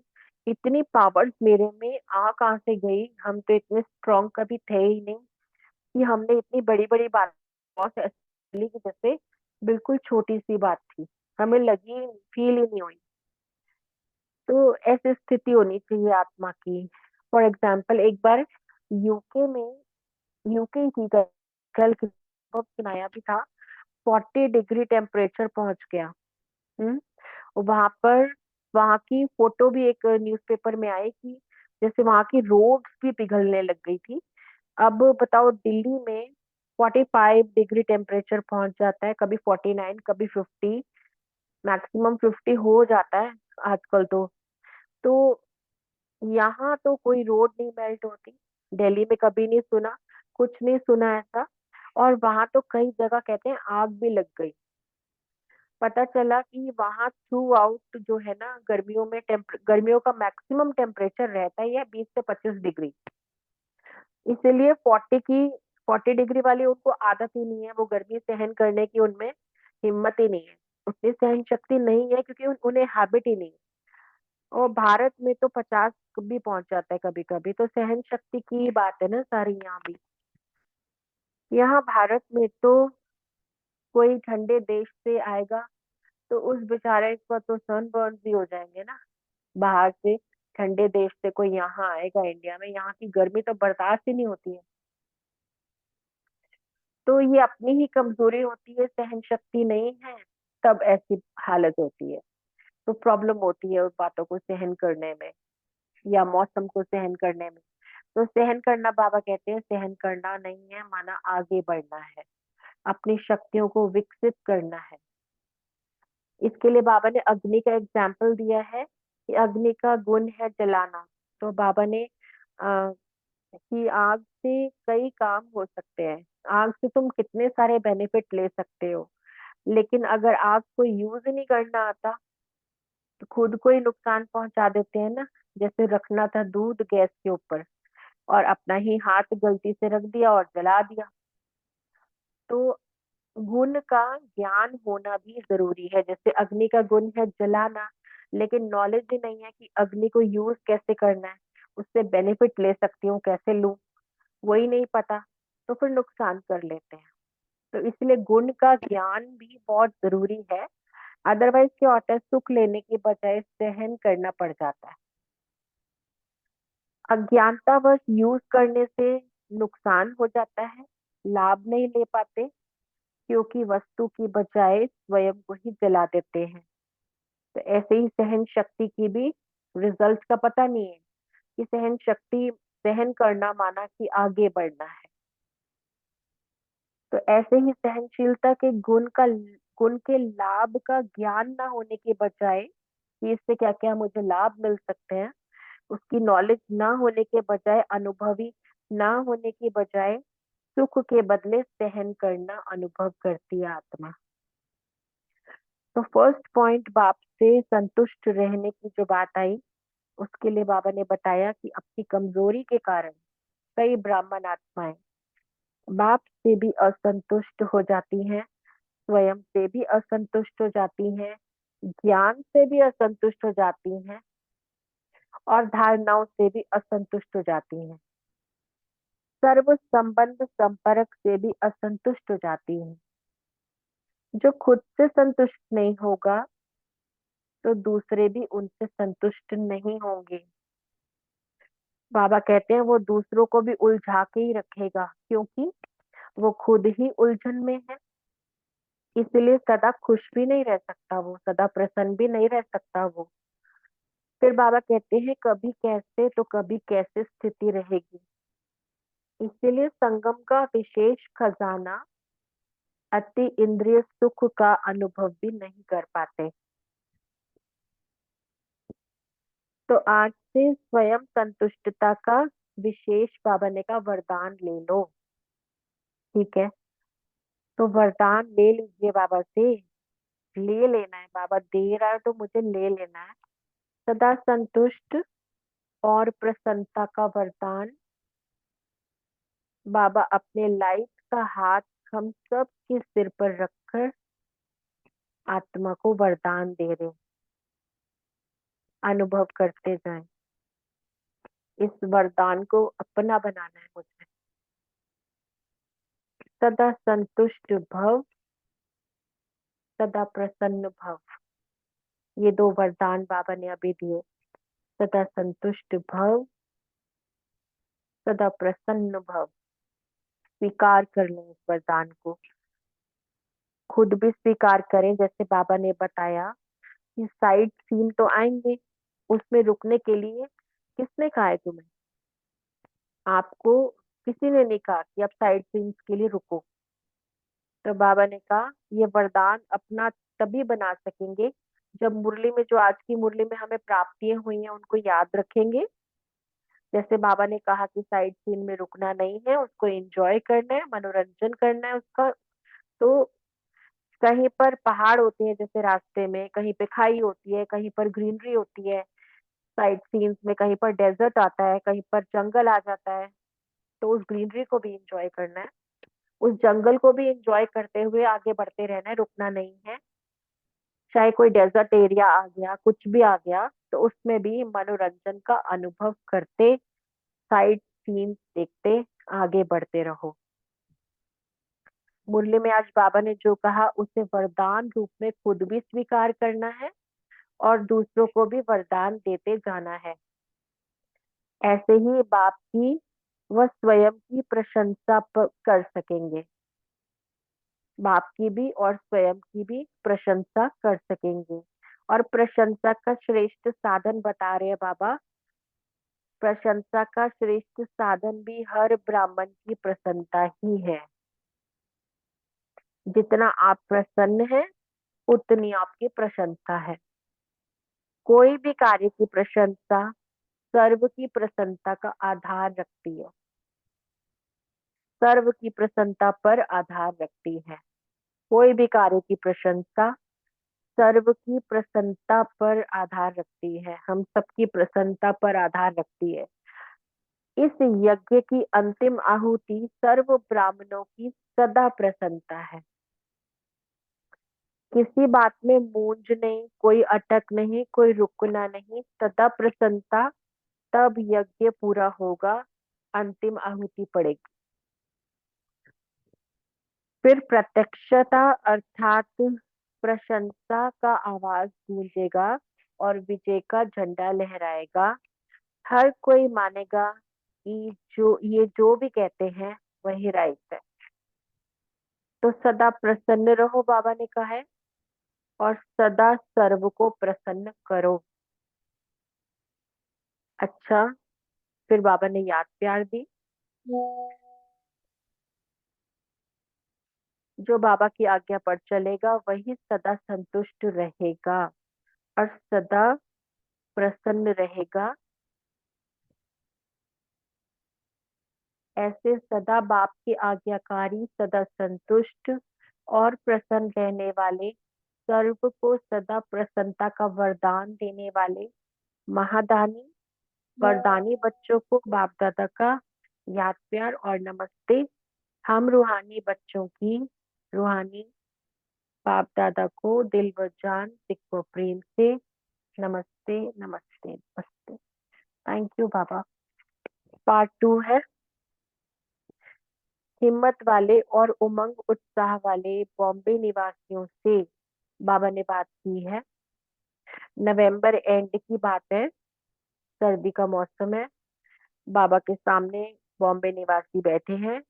इतनी पावर्स मेरे में आ कहाँ से गई, हम तो इतने स्ट्रांग कभी थे ही नहीं कि हमने इतनी बड़ी बड़ी बातों से असली की जैसे बिल्कुल छोटी सी बात थी, हमें लगी, फील ही नहीं हुई। तो ऐसी स्थिति होनी चाहिए आत्मा की। फॉर एग्जाम्पल एक बार यूके में, यूके की कल सुनाया भी था, 40 डिग्री टेम्परेचर पहुंच गया। हम्म। वहां पर, वहां की फोटो भी एक न्यूज़पेपर में आई कि जैसे वहां की रोड्स भी पिघलने लग गई थी। अब बताओ दिल्ली में 45 डिग्री टेम्परेचर पहुंच जाता है, कभी 49, कभी 50, मैक्सिमम 50 हो जाता है आजकल तो यहाँ तो कोई रोड नहीं मेल्ट होती, दिल्ली में कभी नहीं सुना, कुछ नहीं सुना ऐसा। और वहां तो कई जगह कहते हैं आग भी लग गई। पता चला कि वहां थ्रू आउट जो है ना, गर्मियों का मैक्सिमम टेम्परेचर रहता ही है 20 से 25 डिग्री। इसीलिए 40 डिग्री वाली उनको आदत ही नहीं है, वो गर्मी सहन करने की उनमें हिम्मत ही नहीं है, उतनी सहन शक्ति नहीं है, क्योंकि उन्हें हैबिट ही नहीं है। और भारत में तो 50 भी पहुंच जाता है कभी कभी, तो सहन शक्ति की बात है ना सारी यहाँ भी। यहाँ भारत में तो कोई ठंडे देश से आएगा तो उस बेचारे को तो सनबर्न भी हो जाएंगे ना। बाहर से ठंडे देश से कोई यहाँ आएगा इंडिया में, यहाँ की गर्मी तो बर्दाश्त ही नहीं होती है। तो ये अपनी ही कमजोरी होती है, सहन शक्ति नहीं है, तब ऐसी हालत होती है। तो प्रॉब्लम होती है उस बातों को सहन करने में, या मौसम को सहन करने में। तो सहन करना, बाबा कहते हैं सहन करना नहीं है माना आगे बढ़ना है, अपनी शक्तियों को विकसित करना है। इसके लिए बाबा ने अग्नि का एग्जाम्पल दिया है कि अग्नि का गुण है जलाना। तो बाबा ने कि आग से कई काम हो सकते हैं, आग से तुम कितने सारे बेनिफिट ले सकते हो, लेकिन अगर आग को यूज ही नहीं करना आता तो खुद को ही नुकसान पहुंचा देते हैं ना। जैसे रखना था दूध गैस के ऊपर और अपना ही हाथ गलती से रख दिया और जला दिया। तो गुण का ज्ञान होना भी जरूरी है। जैसे अग्नि का गुण है जलाना, लेकिन नॉलेज ही नहीं है कि अग्नि को यूज कैसे करना है, उससे बेनिफिट ले सकती हूँ कैसे लूं, वही नहीं पता, तो फिर नुकसान कर लेते हैं। तो इसलिए गुण का ज्ञान भी बहुत जरूरी है। अदरवाइज क्या होता है, सुख लेने की बजाय सहन करना पड़ जाता है। अज्ञानतावश यूज करने से नुकसान हो जाता है, लाभ नहीं ले पाते, क्योंकि वस्तु की बजाय स्वयं को ही जला देते हैं। तो ऐसे ही सहन शक्ति की भी रिजल्ट का पता नहीं है कि सहन शक्ति, सहन करना माना कि आगे बढ़ना है। तो ऐसे ही सहनशीलता के गुण के लाभ का ज्ञान ना होने के बजाय कि इससे क्या क्या मुझे लाभ मिल सकते हैं, उसकी नॉलेज ना होने के बजाय, अनुभवी ना होने के बजाय सुख के बदले सहन करना अनुभव करती है आत्मा। तो फर्स्ट पॉइंट बाप से संतुष्ट रहने की जो बात आई, उसके लिए बाबा ने बताया कि अपनी कमजोरी के कारण कई ब्राह्मण आत्माएं बाप से भी असंतुष्ट हो जाती हैं, स्वयं से भी असंतुष्ट हो जाती हैं, ज्ञान से भी असंतुष्ट हो जाती हैं, और धारणाओं से भी असंतुष्ट हो जाती हैं, सर्व संबंध संपर्क से भी असंतुष्ट हो जाती हैं। जो खुद से संतुष्ट नहीं होगा तो दूसरे भी उनसे संतुष्ट नहीं होंगे। बाबा कहते हैं वो दूसरों को भी उलझा के ही रखेगा, क्योंकि वो खुद ही उलझन में है। इसलिए सदा खुश भी नहीं रह सकता, वो सदा प्रसन्न भी नहीं रह सकता वो। फिर बाबा कहते हैं कभी कैसे तो कभी कैसे स्थिति रहेगी। इसीलिए संगम का विशेष खजाना अति इंद्रिय सुख का अनुभव भी नहीं कर पाते। तो आज से स्वयं संतुष्टता का विशेष बाबा ने का वरदान ले लो। ठीक है, तो वरदान ले लीजिए बाबा से, ले लेना है, बाबा दे रहा है तो मुझे ले लेना है। सदा संतुष्ट और प्रसन्नता का वरदान बाबा अपने लाइट का हाथ हम सब के सिर पर रखकर आत्मा को वरदान दे रहे, अनुभव करते जाएं। इस वरदान को अपना बनाना है मुझे। सदा संतुष्ट भव सदा प्रसन्न भव। ये 2 वरदान बाबा ने अभी दिए। सदा संतुष्ट भव, सदा प्रसन्न भव। स्वीकार कर लें इस वरदान को, खुद भी स्वीकार करें। जैसे बाबा ने बताया कि साइट सीन तो आएंगे, उसमें रुकने के लिए किसने कहा है तुम्हें? आपको किसी ने नहीं कहा कि आप साइट सीन्स के लिए रुको। तो बाबा ने कहा ये वरदान अपना तभी बना सकेंगे जब मुरली में, जो आज की मुरली में हमें प्राप्तियां हुई हैं, उनको याद रखेंगे। जैसे बाबा ने कहा कि साइट सीन में रुकना नहीं है, उसको एंजॉय करना है, मनोरंजन करना है उसका। तो कहीं पर पहाड़ होते हैं जैसे रास्ते में, कहीं पे खाई होती है, कहीं पर ग्रीनरी होती है साइट सीन्स में, कहीं पर डेजर्ट आता है, कहीं पर जंगल आ जाता है। तो उस ग्रीनरी को भी एंजॉय करना है, उस जंगल को भी एंजॉय करते हुए आगे बढ़ते रहना है, रुकना नहीं है। चाहे कोई डेजर्ट एरिया आ गया, कुछ भी आ गया, तो उसमें भी मनोरंजन का अनुभव करते, साइट सीन देखते आगे बढ़ते रहो। मुरली में आज बाबा ने जो कहा उसे वरदान रूप में खुद भी स्वीकार करना है और दूसरों को भी वरदान देते जाना है। ऐसे ही बाप की व स्वयं की प्रशंसा कर सकेंगे, बाप की भी और स्वयं की भी प्रशंसा कर सकेंगे। और प्रशंसा का श्रेष्ठ साधन बता रहे हैं बाबा। प्रशंसा का श्रेष्ठ साधन भी हर ब्राह्मण की प्रसन्नता ही है। जितना आप प्रसन्न हैं, उतनी आपकी प्रशंसा है। कोई भी कार्य की प्रशंसा सर्व की प्रसन्नता का आधार रखती है, सर्व की प्रसन्नता पर आधार रखती है। कोई भी कार्य की प्रशंसा सर्व की प्रसन्नता पर आधार रखती है, हम सबकी प्रसन्नता पर आधार रखती है। इस यज्ञ की अंतिम आहुति सर्व ब्राह्मणों की सदा प्रसन्नता है। किसी बात में मूंज नहीं, कोई अटक नहीं, कोई रुकना नहीं, सदा प्रसन्नता। तब यज्ञ पूरा होगा, अंतिम आहुति पड़ेगी। फिर प्रत्यक्षता अर्थात प्रशंसा का आवाज गूंजेगा और विजय का झंडा लहराएगा। हर कोई मानेगा कि जो भी कहते हैं वही राइट है। तो सदा प्रसन्न रहो, बाबा ने कहा है, और सदा सर्व को प्रसन्न करो। अच्छा, फिर बाबा ने याद प्यार दी। जो बाबा की आज्ञा पर चलेगा वही सदा संतुष्ट रहेगा और सदा प्रसन्न रहेगा। ऐसे सदा बाप की आज्ञाकारी, सदा संतुष्ट और प्रसन्न रहने वाले, सर्व को सदा प्रसन्नता का वरदान देने वाले महादानी वरदानी बच्चों को बाप दादा का याद प्यार और नमस्ते। हम रूहानी बच्चों की रूहानी बाप दादा को दिल व जान, सिख व प्रेम से नमस्ते नमस्ते नमस्ते। Thank you Baba. पार्ट 2 है। हिम्मत वाले और उमंग उत्साह वाले बॉम्बे निवासियों से बाबा ने बात की है। नवंबर एंड की बात है, सर्दी का मौसम है। बाबा के सामने बॉम्बे निवासी बैठे हैं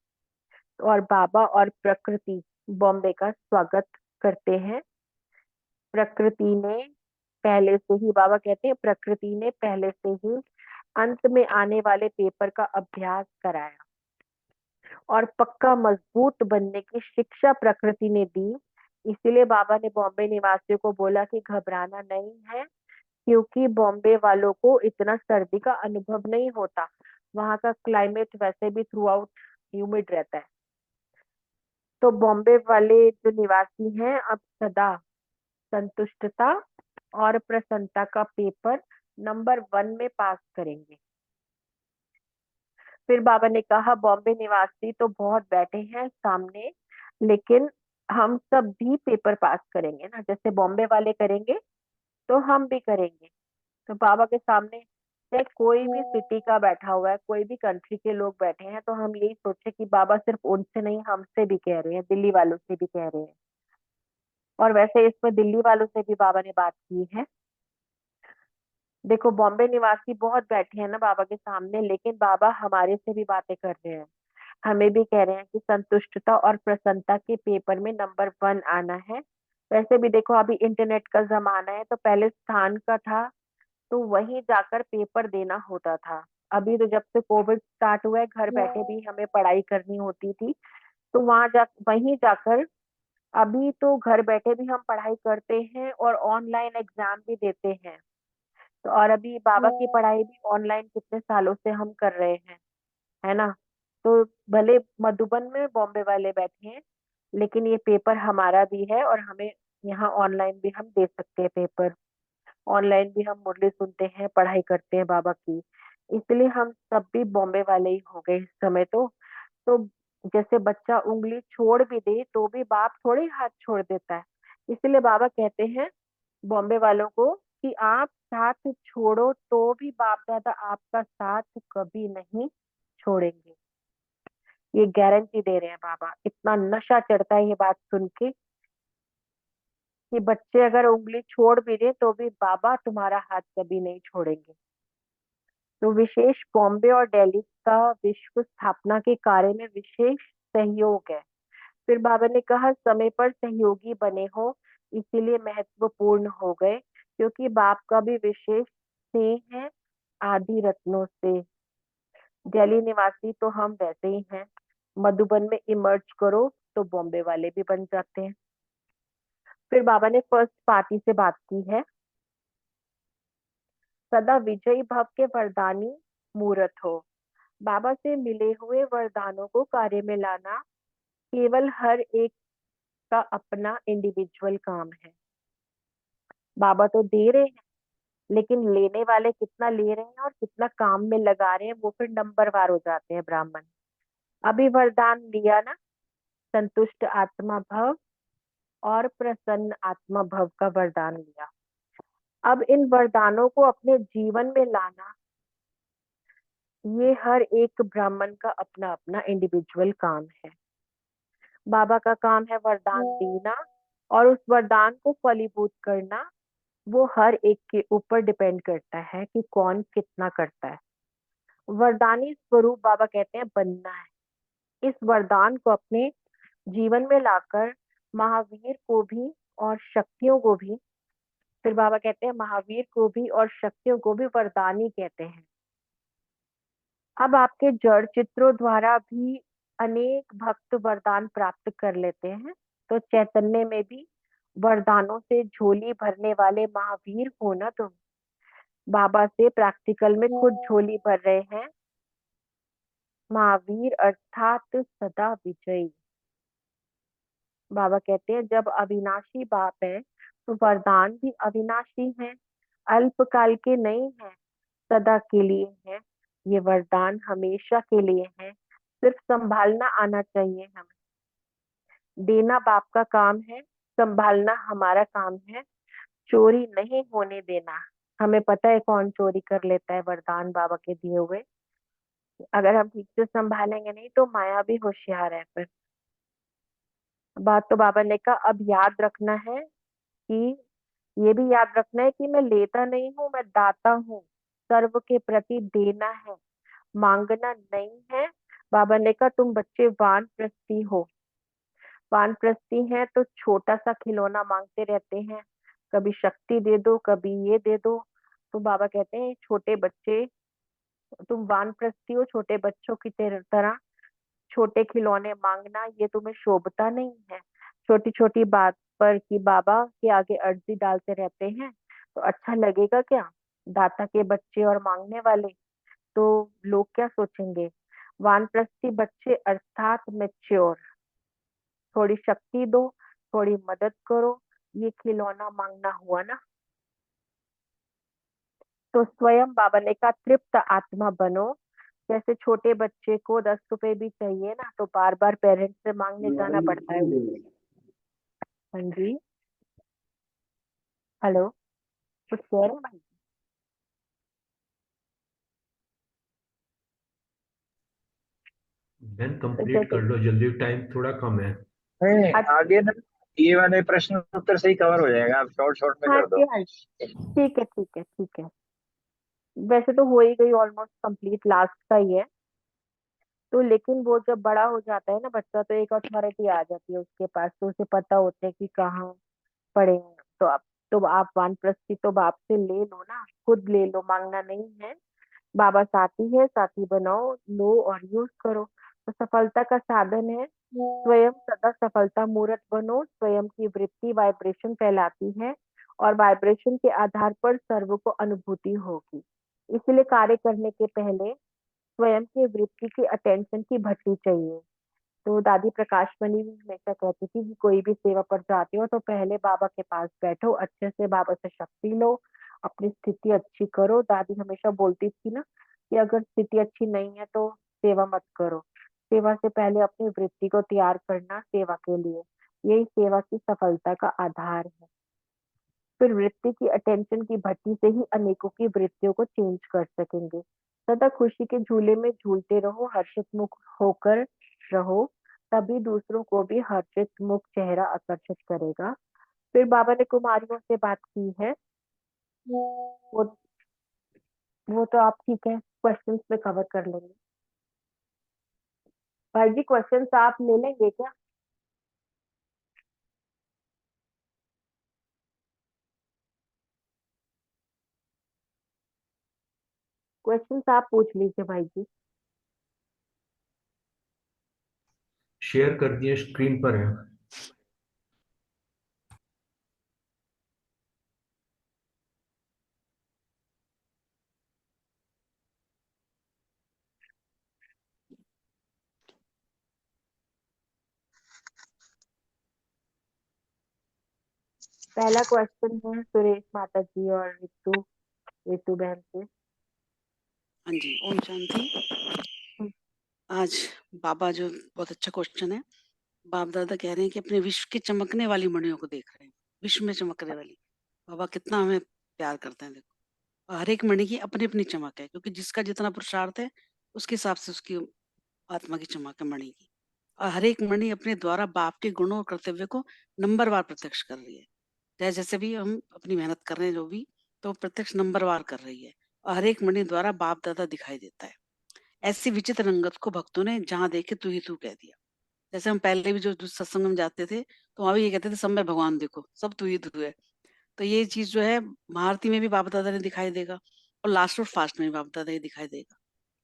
और बाबा और प्रकृति बॉम्बे का स्वागत करते हैं। प्रकृति ने पहले से ही, बाबा कहते हैं, प्रकृति ने पहले से ही अंत में आने वाले पेपर का अभ्यास कराया और पक्का मजबूत बनने की शिक्षा प्रकृति ने दी। इसीलिए बाबा ने बॉम्बे निवासियों को बोला कि घबराना नहीं है, क्योंकि बॉम्बे वालों को इतना सर्दी का अनुभव नहीं होता। वहां का क्लाइमेट वैसे भी थ्रू आउट ह्यूमिड रहता है। तो बॉम्बे वाले जो निवासी हैं अब सदा संतुष्टता और प्रसन्नता का पेपर नंबर 1 में पास करेंगे। फिर बाबा ने कहा बॉम्बे निवासी तो बहुत बैठे हैं सामने, लेकिन हम सब भी पेपर पास करेंगे ना, जैसे बॉम्बे वाले करेंगे तो हम भी करेंगे। तो बाबा के सामने चाहे कोई भी सिटी का बैठा हुआ है, कोई भी कंट्री के लोग बैठे हैं, तो हम यही सोचे कि बाबा सिर्फ उनसे नहीं, हमसे भी कह रहे हैं, दिल्ली वालों से भी कह रहे हैं। और वैसे इसमें दिल्ली वालों से भी बाबा ने बात की है। देखो बॉम्बे निवासी बहुत बैठे हैं ना बाबा के सामने, लेकिन बाबा हमारे से भी बातें कर रहे हैं। हमें भी कह रहे हैं कि संतुष्टता और प्रसन्नता के पेपर में नंबर 1 आना है। वैसे भी देखो अभी इंटरनेट का जमाना है, तो पहले स्थान का था तो वहीं जाकर पेपर देना होता था। अभी तो जब से कोविड स्टार्ट हुआ है, घर बैठे भी हमें पढ़ाई करनी होती थी, तो वहीं जाकर अभी तो घर बैठे भी हम पढ़ाई करते हैं और ऑनलाइन एग्जाम भी देते हैं। तो और अभी बाबा की पढ़ाई भी ऑनलाइन कितने सालों से हम कर रहे हैं, है ना। तो भले मधुबन में बॉम्बे वाले बैठे हैं, लेकिन ये पेपर हमारा भी है और हमें यहाँ ऑनलाइन भी हम दे सकते हैं पेपर। ऑनलाइन भी हम मुरली सुनते हैं, पढ़ाई करते हैं बाबा की। इसलिए हम सब भी बॉम्बे वाले ही हो गए इस समय तो जैसे बच्चा उंगली छोड़ भी दे तो भी बाप थोड़ी हाथ छोड़ देता है। इसलिए बाबा कहते हैं बॉम्बे वालों को कि आप साथ छोड़ो तो भी बाप दादा आपका साथ कभी नहीं छोड़ेंगे। ये गारंटी दे रहे हैं बाबा। इतना नशा चढ़ता है ये बात सुन के कि बच्चे अगर उंगली छोड़ भी दे तो भी बाबा तुम्हारा हाथ कभी नहीं छोड़ेंगे। तो विशेष बॉम्बे और दिल्ली का विश्व स्थापना के कार्य में विशेष सहयोग है। फिर बाबा ने कहा समय पर सहयोगी बने हो, इसीलिए महत्वपूर्ण हो गए, क्योंकि बाप का भी विशेष स्नेह है आदि रत्नों से। दिल्ली निवासी तो हम वैसे ही हैं, मधुबन में इमर्ज करो तो बॉम्बे वाले भी बन जाते हैं। फिर बाबा ने फर्स्ट पार्टी से बात की है। सदा विजयी भव के वरदानी मूर्त हो। बाबा से मिले हुए वरदानों को कार्य में लाना केवल हर एक का अपना इंडिविजुअल काम है। बाबा तो दे रहे हैं, लेकिन लेने वाले कितना ले रहे हैं और कितना काम में लगा रहे हैं वो फिर नंबरवार हो जाते हैं ब्राह्मण। अभी वरदान लिया ना, संतुष्ट आत्मा भव और प्रसन्न आत्मा भव का वरदान लिया। अब इन वरदानों को अपने जीवन में लाना, ये हर एक ब्राह्मण का अपना अपना इंडिविजुअल काम है। बाबा का काम है वरदान देना, और उस वरदान को फलीभूत करना वो हर एक के ऊपर डिपेंड करता है कि कौन कितना करता है। वरदानी स्वरूप बाबा कहते हैं बनना है। इस वरदान को अपने जीवन में लाकर महावीर को भी और शक्तियों को भी, फिर बाबा कहते हैं महावीर को भी और शक्तियों को भी वरदानी कहते हैं। अब आपके जड़ चित्रों द्वारा भी अनेक भक्त वरदान प्राप्त कर लेते हैं, तो चैतन्य में भी वरदानों से झोली भरने वाले महावीर हो ना तुम। बाबा से प्रैक्टिकल में खुद झोली भर रहे हैं महावीर, अर्थात सदा विजयी। बाबा कहते हैं जब अविनाशी बाप है तो वरदान भी अविनाशी हैं, अल्पकाल के नहीं है, सदा के लिए है। ये वरदान हमेशा के लिए है, सिर्फ संभालना आना चाहिए हमें। देना बाप का काम है, संभालना हमारा काम है। चोरी नहीं होने देना। हमें पता है कौन चोरी कर लेता है वरदान बाबा के दिए हुए। अगर हम ठीक से संभालेंगे नहीं तो माया भी होशियार है। फिर बात तो बाबा ने कहा अब याद रखना है कि ये भी याद रखना है कि मैं लेता नहीं हूँ, मैं दाता हूँ। सर्व के प्रति देना है, मांगना नहीं है। बाबा ने कहा तुम बच्चे वानप्रस्थी हो। वानप्रस्थी हैं तो छोटा सा खिलौना मांगते रहते हैं, कभी शक्ति दे दो, कभी ये दे दो। तो बाबा कहते हैं छोटे बच्चे, तुम वानप्रस्थी हो, छोटे बच्चों की तरह छोटे खिलौने मांगना ये तुम्हें शोभता नहीं है। छोटी छोटी बात पर कि बाबा के आगे अर्जी डालते रहते हैं तो अच्छा लगेगा क्या? दाता के बच्चे और मांगने वाले, तो लोग क्या सोचेंगे? वानप्रस्थी बच्चे अर्थात मैच्योर, थोड़ी शक्ति दो, थोड़ी मदद करो, ये खिलौना मांगना हुआ ना। तो स्वयं बाबा ने कहा तृप्त आत्मा बनो। जैसे छोटे बच्चे को 10 रुपए भी चाहिए ना तो बार बार पेरेंट्स से मांगने जाना पड़ता है। हाँ जी, हेलो, कुछ कह रहे हैं भाई? बहन तो कंप्लीट जैसे कर लो जल्दी, टाइम थोड़ा कम है। नहीं, अच्छा, आगे ना ये वाले प्रश्न उत्तर से ही कवर हो जाएगा, आप शॉर्ट शॉर्ट में हाँ कर जी, दो। हाँ जी, ठीक है, ठीक है, ठीक है। वैसे तो हो ही गई, ऑलमोस्ट कंप्लीट, लास्ट का ही है। तो लेकिन वो जब बड़ा हो जाता है ना बच्चा, तो एक अथॉरिटी आ जाती है उसके पास, तो उसे पता होता है कि कहाँ पढ़े हैं। तो आप 1+3 तो बाप से ले लो ना, खुद ले लो, मांगना नहीं है। बाबा साथी है, साथी बनाओ, लो और यूज करो। तो सफलता का साधन है स्वयं, सदा सफलता मूर्त बनो। स्वयं की वृत्ति वाइब्रेशन फैलाती है, और वाइब्रेशन के आधार पर सर्व को अनुभूति होगी। इसलिए कार्य करने के पहले स्वयं की वृत्ति की अटेंशन की भट्टी चाहिए। तो दादी प्रकाश मणि भी हमेशा कहती थी कि कोई भी सेवा पर जाते हो तो पहले बाबा के पास बैठो, अच्छे से बाबा से शक्ति लो, अपनी स्थिति अच्छी करो। दादी हमेशा बोलती थी ना कि अगर स्थिति अच्छी नहीं है तो सेवा मत करो। सेवा से पहले अपनी वृत्ति को तैयार करना सेवा के लिए, यही सेवा की सफलता का आधार है। फिर वृत्ति की अटेंशन की भट्टी से ही अनेकों की वृत्तियों को चेंज कर सकेंगे। सदा खुशी के झूले में झूलते रहो, हर्षित मुख होकर रहो, तभी दूसरों को भी हर्षित मुख चेहरा आकर्षित करेगा। फिर बाबा ने कुमारियों से बात की है। वो वो तो आप ठीक है, क्वेश्चंस में कवर कर लेंगे। भाई जी, क्वेश्चंस आप ले लेंगे क्या? क्वेश्चंस आप पूछ लीजिए भाई जी। शेयर कर दिए, स्क्रीन पर है। पहला क्वेश्चन है सुरेश माता जी और रितु रितु बहन से। हाँ जी, ओम शांति। आज बाबा जो बहुत अच्छा क्वेश्चन है, बाप दादा कह रहे हैं कि अपने विश्व की चमकने वाली मणियों को देख रहे हैं, विश्व में चमकने वाली। बाबा कितना हमें प्यार करते हैं, देखो। और हर एक मणि की अपनी अपनी चमक है, क्योंकि जिसका जितना पुरुषार्थ है उसके हिसाब से उसकी आत्मा की चमक है मणि की। और हर एक मणि अपने द्वारा बाप के गुणों और कर्तव्य को नंबरवार प्रत्यक्ष कर रही है। जैसे जैसे भी हम अपनी मेहनत कर रहे हैं जो भी, तो प्रत्यक्ष नंबरवार कर रही है। और हर एक मणि द्वारा बाप दादा दिखाई देता है। ऐसी विचित्र रंगत को भक्तों ने जहां देखे तू ही तू कह दिया। जैसे हम पहले भी जो सत्संग में जाते थे, तो वहां भी ये कहते थे सब में भगवान देखो, सब तू ही तू है। तो ये चीज जो है महाआरती में भी बाप दादा ने दिखाई देगा, और लास्ट और फास्ट में भी बाप दादा ही दिखाई देगा।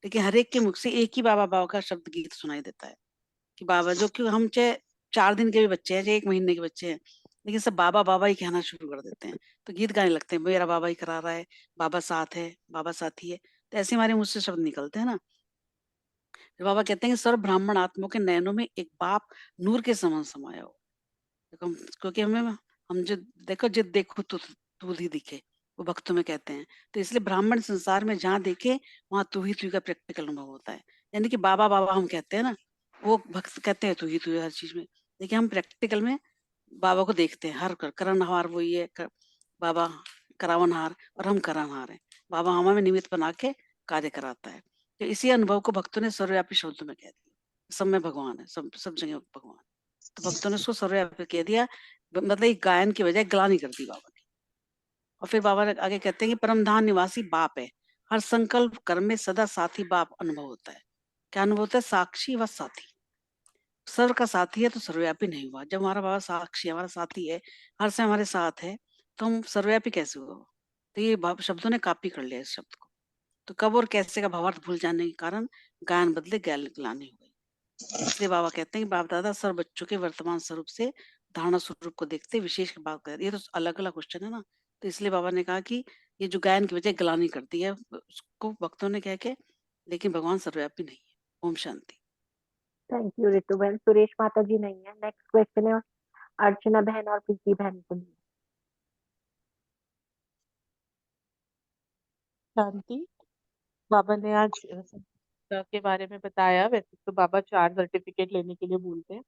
लेकिन हर एक के मुख से एक ही बाबा बाबा का शब्द गीत सुनाई देता है कि बाबा, जो कि हम चाहे 4 दिन के भी बच्चे हैं, चाहे 1 महीने के बच्चे हैं, लेकिन सब बाबा बाबा ही कहना शुरू कर देते हैं। तो गीत गाने लगते हैं, मेरा बाबा ही करा रहा है, बाबा साथ है, बाबा साथी है। तो ऐसे हमारे मुझसे शब्द निकलते हैं ना। फिर बाबा कहते हैं कि सर्व ब्राह्मण आत्माओं के नयनों में एक बाप नूर के समान समाया हो। देखो क्योंकि हम जो देखो, जिद देखो तो तू ही दिखे, वो भक्तों में कहते हैं। तो इसलिए ब्राह्मण संसार में जहाँ देखे वहां तू ही का प्रैक्टिकल अनुभव होता है। यानी कि बाबा बाबा हम कहते हैं ना, वो भक्त कहते हैं तू ही हर चीज में। लेकिन हम प्रैक्टिकल में बाबा को देखते हैं, हर करनहार वही है, बाबा करावनहार, और हम करनहार हैं। बाबा हमें निमित्त बना के कार्य कराता है। तो इसी अनुभव को भक्तों ने सर्वव्यापी शब्दों में कह दिया, सब में भगवान है, सब सब जगह भगवान। तो भक्तों ने उसको सर्वव्यापी कह दिया, मतलब एक गायन की बजाय ग्लानि कर दी बाबा ने। और फिर बाबा आगे कहते हैं कि परमधाम निवासी बाप है, हर संकल्प कर्म में सदा साथी बाप अनुभव होता है। क्या अनुभव होता है? साक्षी व साथी। सर्व का साथी है तो सर्वव्यापी नहीं हुआ। जब हमारा बाबा साक्षी हमारा साथी है, हर से हमारे साथ है, तो हम सर्वव्यापी कैसे हुआ? तो ये शब्दों ने कॉपी कर लिया इस शब्द को। तो कब और कैसे का भावार्थ भूल जाने के कारण गायन बदले गैल ग्लानि हो गई। इसलिए बाबा कहते हैं कि बाप दादा सर्व बच्चों के वर्तमान स्वरूप से धारणा स्वरूप को देखते विशेष बात कर। ये तो अलग अलग क्वेश्चन है ना। तो इसलिए बाबा ने कहा कि ये जो गायन की वजह ग्लानि करती है उसको भक्तों ने कह के, लेकिन भगवान सर्वव्यापी नहीं है। ओम शांति। थैंक यू रितु बहन। सुरेश माता जी नहीं है। नेक्स्ट क्वेश्चन है अर्चना बहन और प्रीति बहन के लिए। शांति। बाबा ने आज संस्था के बारे में बताया। वैसे तो बाबा 4 सर्टिफिकेट लेने के लिए बोलते हैं,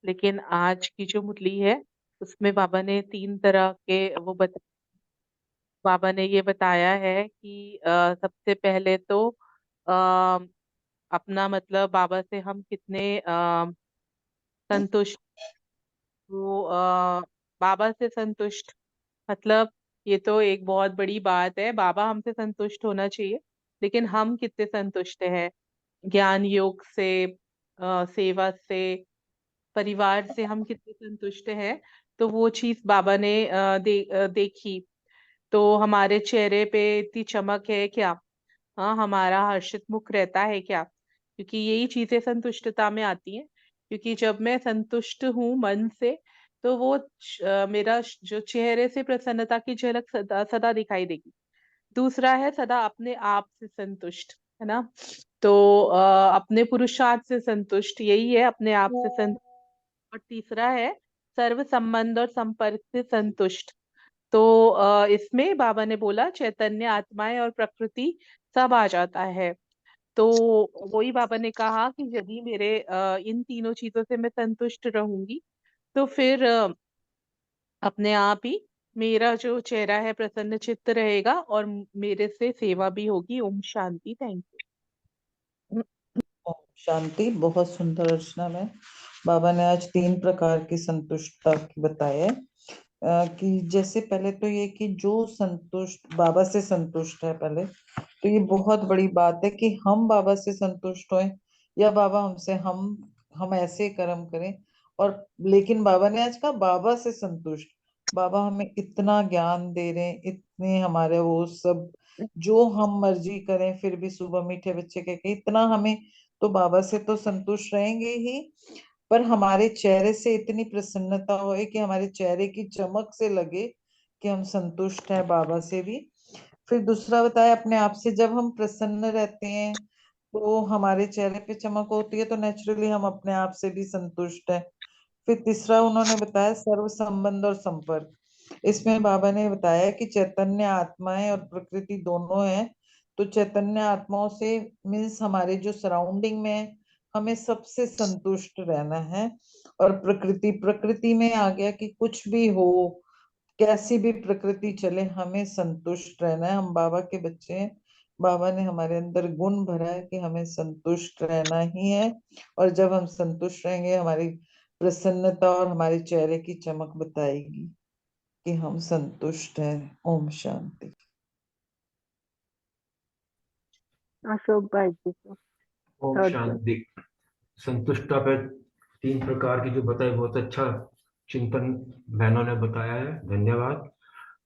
लेकिन आज की जो मुरली है उसमें बाबा ने 3 तरह के बाबा ने ये बताया है कि सबसे पहले तो अ, अपना मतलब बाबा से हम कितने संतुष्ट तो बाबा से संतुष्ट, मतलब ये तो एक बहुत बड़ी बात है। बाबा हमसे संतुष्ट होना चाहिए, लेकिन हम कितने संतुष्ट हैं ज्ञान योग से, सेवा से, परिवार से हम कितने संतुष्ट हैं। तो वो चीज बाबा ने देखी। तो हमारे चेहरे पे इतनी चमक है क्या? हाँ, हमारा हर्षित मुख रहता है क्या? क्योंकि यही चीजें संतुष्टता में आती हैं। क्योंकि जब मैं संतुष्ट हूँ मन से, तो वो मेरा जो चेहरे से प्रसन्नता की झलक सदा सदा दिखाई देगी। दूसरा है सदा अपने आप से संतुष्ट, है ना? तो अपने पुरुषार्थ से संतुष्ट, यही है अपने आप से संतुष्ट। और तीसरा है सर्व संबंध और संपर्क से संतुष्ट। तो इसमें बाबा ने बोला चैतन्य, आत्माएं और प्रकृति सब आ जाता है। तो वही बाबा ने कहा कि यदि मेरे इन तीनों चीजों से मैं संतुष्ट रहूंगी, तो फिर अपने आप ही मेरा जो चेहरा है प्रसन्न चित्त रहेगा और मेरे से सेवा भी होगी। ओम शांति। Thank you. ओम शांति। बहुत सुंदर रचना में बाबा ने आज 3 प्रकार की संतुष्टता की बताया है। कि जैसे पहले तो ये कि जो संतुष्ट बाबा से संतुष्ट है, पहले तो ये बहुत बड़ी बात है कि हम बाबा से संतुष्ट हों या बाबा हमसे, हम ऐसे कर्म करें। और लेकिन बाबा ने आज कहा बाबा से संतुष्ट। बाबा हमें इतना ज्ञान दे रहे हैं, इतने हमारे वो सब जो हम मर्जी करें, फिर भी सुबह मीठे बच्चे कह के इतना हमें, तो बाबा से तो संतुष्ट रहेंगे ही, पर हमारे चेहरे से इतनी प्रसन्नता होए कि हमारे चेहरे की चमक से लगे कि हम संतुष्ट हैं बाबा से भी। फिर दूसरा बताया अपने आप से, जब हम प्रसन्न रहते हैं तो हमारे चेहरे पे चमक होती है, तो नेचुरली हम अपने आप से भी संतुष्ट है। फिर तीसरा उन्होंने बताया सर्व संबंध और संपर्क। इसमें बाबा ने बताया कि चैतन्य आत्माएं और प्रकृति दोनों है। तो चैतन्य आत्माओं से मीन्स हमारे जो सराउंडिंग में है, हमें सबसे संतुष्ट रहना है। और प्रकृति प्रकृति में आ गया कि कुछ भी हो, कैसी भी प्रकृति चले, हमें संतुष्ट रहना है। हम बाबा के बच्चे हैं, बाबा ने हमारे अंदर गुण भरा है कि हमें संतुष्ट रहना ही है। और जब हम संतुष्ट रहेंगे, हमारी प्रसन्नता और हमारे चेहरे की चमक बताएगी कि हम संतुष्ट हैं। ओम शांति। अशोक भाई जी को ओम थर्ड क्वेश्चन। शांति। संतुष्टता पर 3 प्रकार की जो बताई, बहुत अच्छा चिंतन बहनों ने बताया है, धन्यवाद।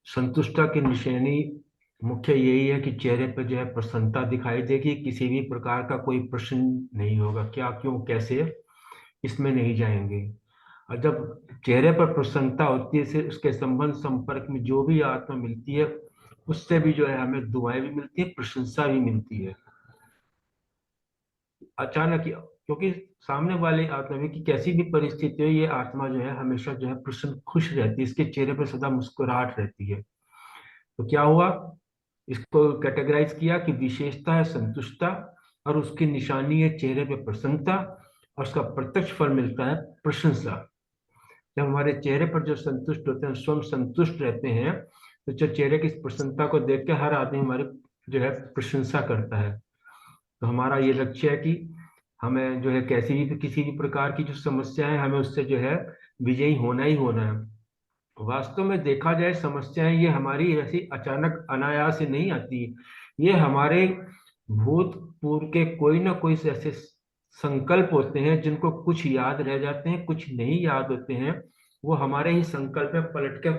संतुष्टता की निशानी मुख्य यही है कि चेहरे पर जो है प्रसन्नता दिखाई देगी, किसी भी प्रकार का कोई प्रश्न नहीं होगा, क्या क्यों कैसे, इसमें नहीं जाएंगे। और जब चेहरे पर प्रसन्नता होती है, से उसके संबंध संपर्क में जो भी आत्मा मिलती है, उससे भी जो है हमें दुआएं भी मिलती है, प्रशंसा भी मिलती है। अचानक, क्योंकि सामने वाले आत्मा में की कैसी भी परिस्थिति हो, ये आत्मा जो है हमेशा जो है प्रसन्न खुश रहती है, इसके चेहरे पर सदा मुस्कुराहट रहती है। तो क्या हुआ, इसको कैटेगराइज किया कि विशेषता है संतुष्टता, और उसकी निशानी है चेहरे पे प्रसन्नता, और उसका प्रत्यक्ष फल मिलता है प्रशंसा। जब हमारे चेहरे पर जो संतुष्ट होते हैं, स्वयं संतुष्ट रहते हैं, तो जो चेहरे की प्रसन्नता को देख के हर आदमी हमारी जो है प्रशंसा करता है। तो हमारा ये लक्ष्य है कि हमें जो है कैसी भी किसी भी प्रकार की जो समस्या है, हमें उससे जो है विजयी होना ही होना है। वास्तव में देखा जाए, समस्याएं ये हमारी ऐसी अचानक अनायास से नहीं आती, ये हमारे भूतपूर्व के कोई ना कोई से ऐसे संकल्प होते हैं जिनको कुछ याद रह जाते हैं, कुछ नहीं याद होते हैं। वो हमारे ही संकल्प में पलट के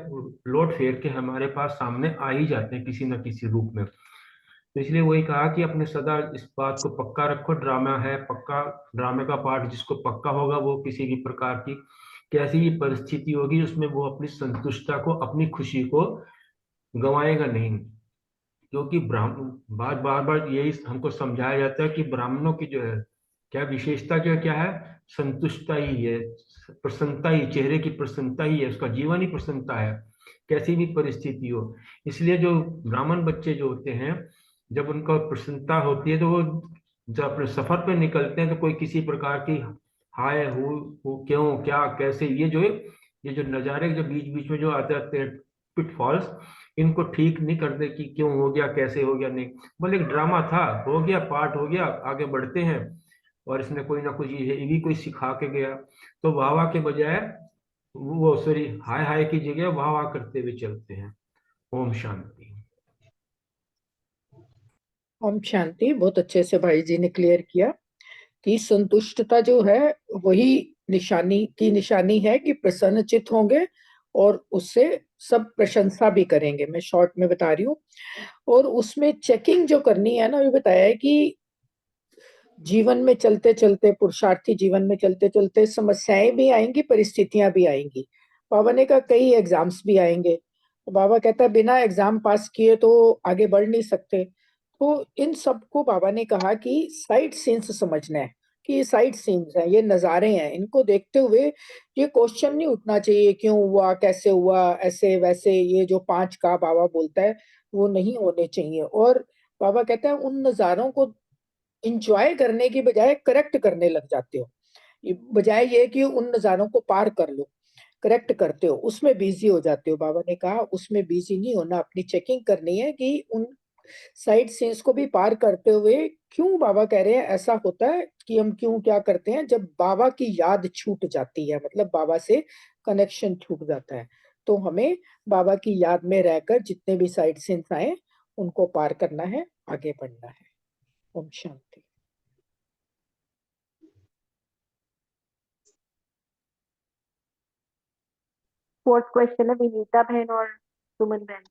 लौट फेर के हमारे पास सामने आ ही जाते हैं किसी न किसी रूप में। तो इसलिए वही कहा कि अपने सदा इस बात को पक्का रखो, ड्रामा है पक्का, ड्रामे का पार्ट जिसको पक्का होगा, वो किसी भी प्रकार की कैसी भी परिस्थिति होगी उसमें वो अपनी संतुष्टता को, अपनी खुशी को गंवाएगा नहीं। क्योंकि ब्राह्मण बार बार बार यही हमको समझाया जाता है कि ब्राह्मणों की जो है क्या विशेषता, जो क्या है, संतुष्टता ही है, प्रसन्नता ही, चेहरे की प्रसन्नता ही है, उसका जीवन ही प्रसन्नता है, कैसी भी परिस्थिति हो। इसलिए जो ब्राह्मण बच्चे जो होते हैं, जब उनका प्रसन्नता होती है, तो वो जब अपने सफर पे निकलते हैं, तो कोई किसी प्रकार की हाय हो क्यों क्या कैसे, ये जो है, ये जो नजारे जो बीच बीच में जो आते आते हैं पिटफॉल्स, इनको ठीक नहीं करते कि क्यों हो गया कैसे हो गया, नहीं, बोले एक ड्रामा था, हो गया, पार्ट हो गया, आगे बढ़ते हैं। और इसने कोई ना कोई ये भी कोई सिखा के गया। तो वाह वाह के बजाय वो सॉरी, हाय हाय की जगह वाह वाह करते हुए चलते हैं। ओम शांति। ओम शांति। बहुत अच्छे से भाई जी ने क्लियर किया कि संतुष्टता जो है वही निशानी की निशानी है कि प्रसन्नचित होंगे और उससे सब प्रशंसा भी करेंगे। मैं शॉर्ट में बता रही हूँ। और उसमें चेकिंग जो करनी है ना, ये बताया है कि जीवन में चलते चलते, पुरुषार्थी जीवन में चलते चलते समस्याएं भी आएंगी, परिस्थितियां भी आएंगी। बाबा ने कहा कई एग्जाम्स भी आएंगे, तो बाबा कहता है बिना एग्जाम पास किए तो आगे बढ़ नहीं सकते। तो इन सबको बाबा ने कहा कि साइड सीन्स समझना है, कि ये साइड सीन्स हैं, ये नज़ारे हैं, इनको देखते हुए ये क्वेश्चन नहीं उठना चाहिए क्यों हुआ, कैसे हुआ, ऐसे वैसे, ये जो पांच का बाबा बोलता है वो नहीं होने चाहिए। और बाबा कहता है उन नज़ारों को इंजॉय करने की बजाय करेक्ट करने लग जाते हो। बजाय ये कि उन नज़ारों को पार कर लो, करेक्ट करते हो, उसमें बिजी हो जाते हो। बाबा ने कहा उसमें बिजी नहीं होना, अपनी चेकिंग करनी है कि उन साइड सीन्स को भी पार करते हुए क्यों बाबा कह रहे हैं ऐसा होता है, कि हम क्यों क्या करते हैं जब बाबा की याद छूट जाती है, मतलब बाबा से कनेक्शन छूट जाता है। तो हमें बाबा की याद में रहकर जितने भी साइड सीन्स आए उनको पार करना है, आगे बढ़ना है। ओम शांति। फोर्थ क्वेश्चन है विनीता बहन और सुमन बहन।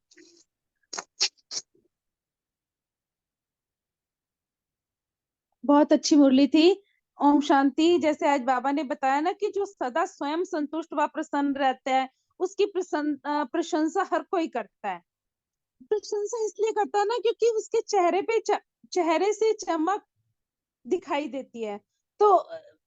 बहुत अच्छी मुरली थी। ओम शांति। जैसे आज बाबा ने बताया ना कि जो सदा स्वयं संतुष्ट व प्रसन्न रहता है उसकी प्रशंसा हर कोई करता है। प्रशंसा इसलिए करता है ना क्योंकि उसके चेहरे पे चेहरे से चमक दिखाई देती है। तो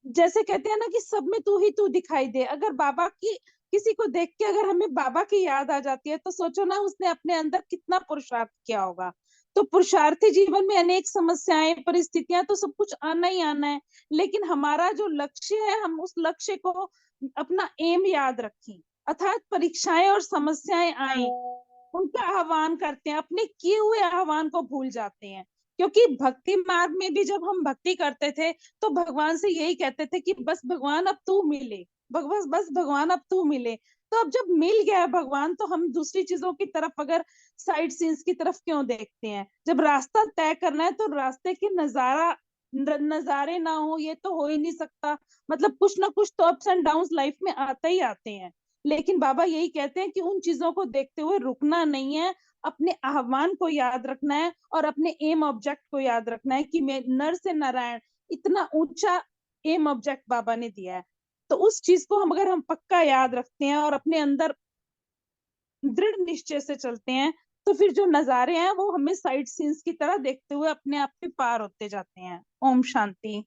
जैसे कहते हैं ना कि सब में तू दिखाई दे। अगर बाबा की किसी को देख के अगर हमें बाबा की याद आ जाती है तो सोचो ना उसने अपने अंदर कितना पुरुषार्थ किया होगा। तो पुरुषार्थी जीवन में अनेक समस्याएं, परिस्थितियां तो सब कुछ आना ही आना है, लेकिन हमारा जो लक्ष्य है हम उस लक्ष्य को अपना एम याद रखें। अर्थात परीक्षाएं और समस्याएं आए उनका आह्वान करते हैं, अपने किए हुए आह्वान को भूल जाते हैं। क्योंकि भक्ति मार्ग में भी जब हम भक्ति करते थे तो भगवान से यही कहते थे कि बस भगवान अब तू मिले, बस भगवान अब तू मिले। तो अब जब मिल गया है भगवान तो हम दूसरी चीजों की तरफ, अगर साइड सीन्स की तरफ क्यों देखते हैं। जब रास्ता तय करना है तो रास्ते के नजारे ना हो ये तो हो ही नहीं सकता। मतलब कुछ ना कुछ तो अप्स एंड डाउन लाइफ में आते ही आते हैं। लेकिन बाबा यही कहते हैं कि उन चीजों को देखते हुए रुकना नहीं है, अपने आह्वान को याद रखना है और अपने एम ऑब्जेक्ट को याद रखना है कि मैं नर से नारायण, इतना ऊंचा एम ऑब्जेक्ट बाबा ने दिया है। तो उस चीज को हम अगर हम पक्का याद रखते हैं और अपने अंदर दृढ़ निश्चय से चलते हैं तो फिर जो नजारे हैं वो हमें साइड सीन्स की तरह देखते हुए अपने आप पे पार होते जाते हैं। ओम शांति।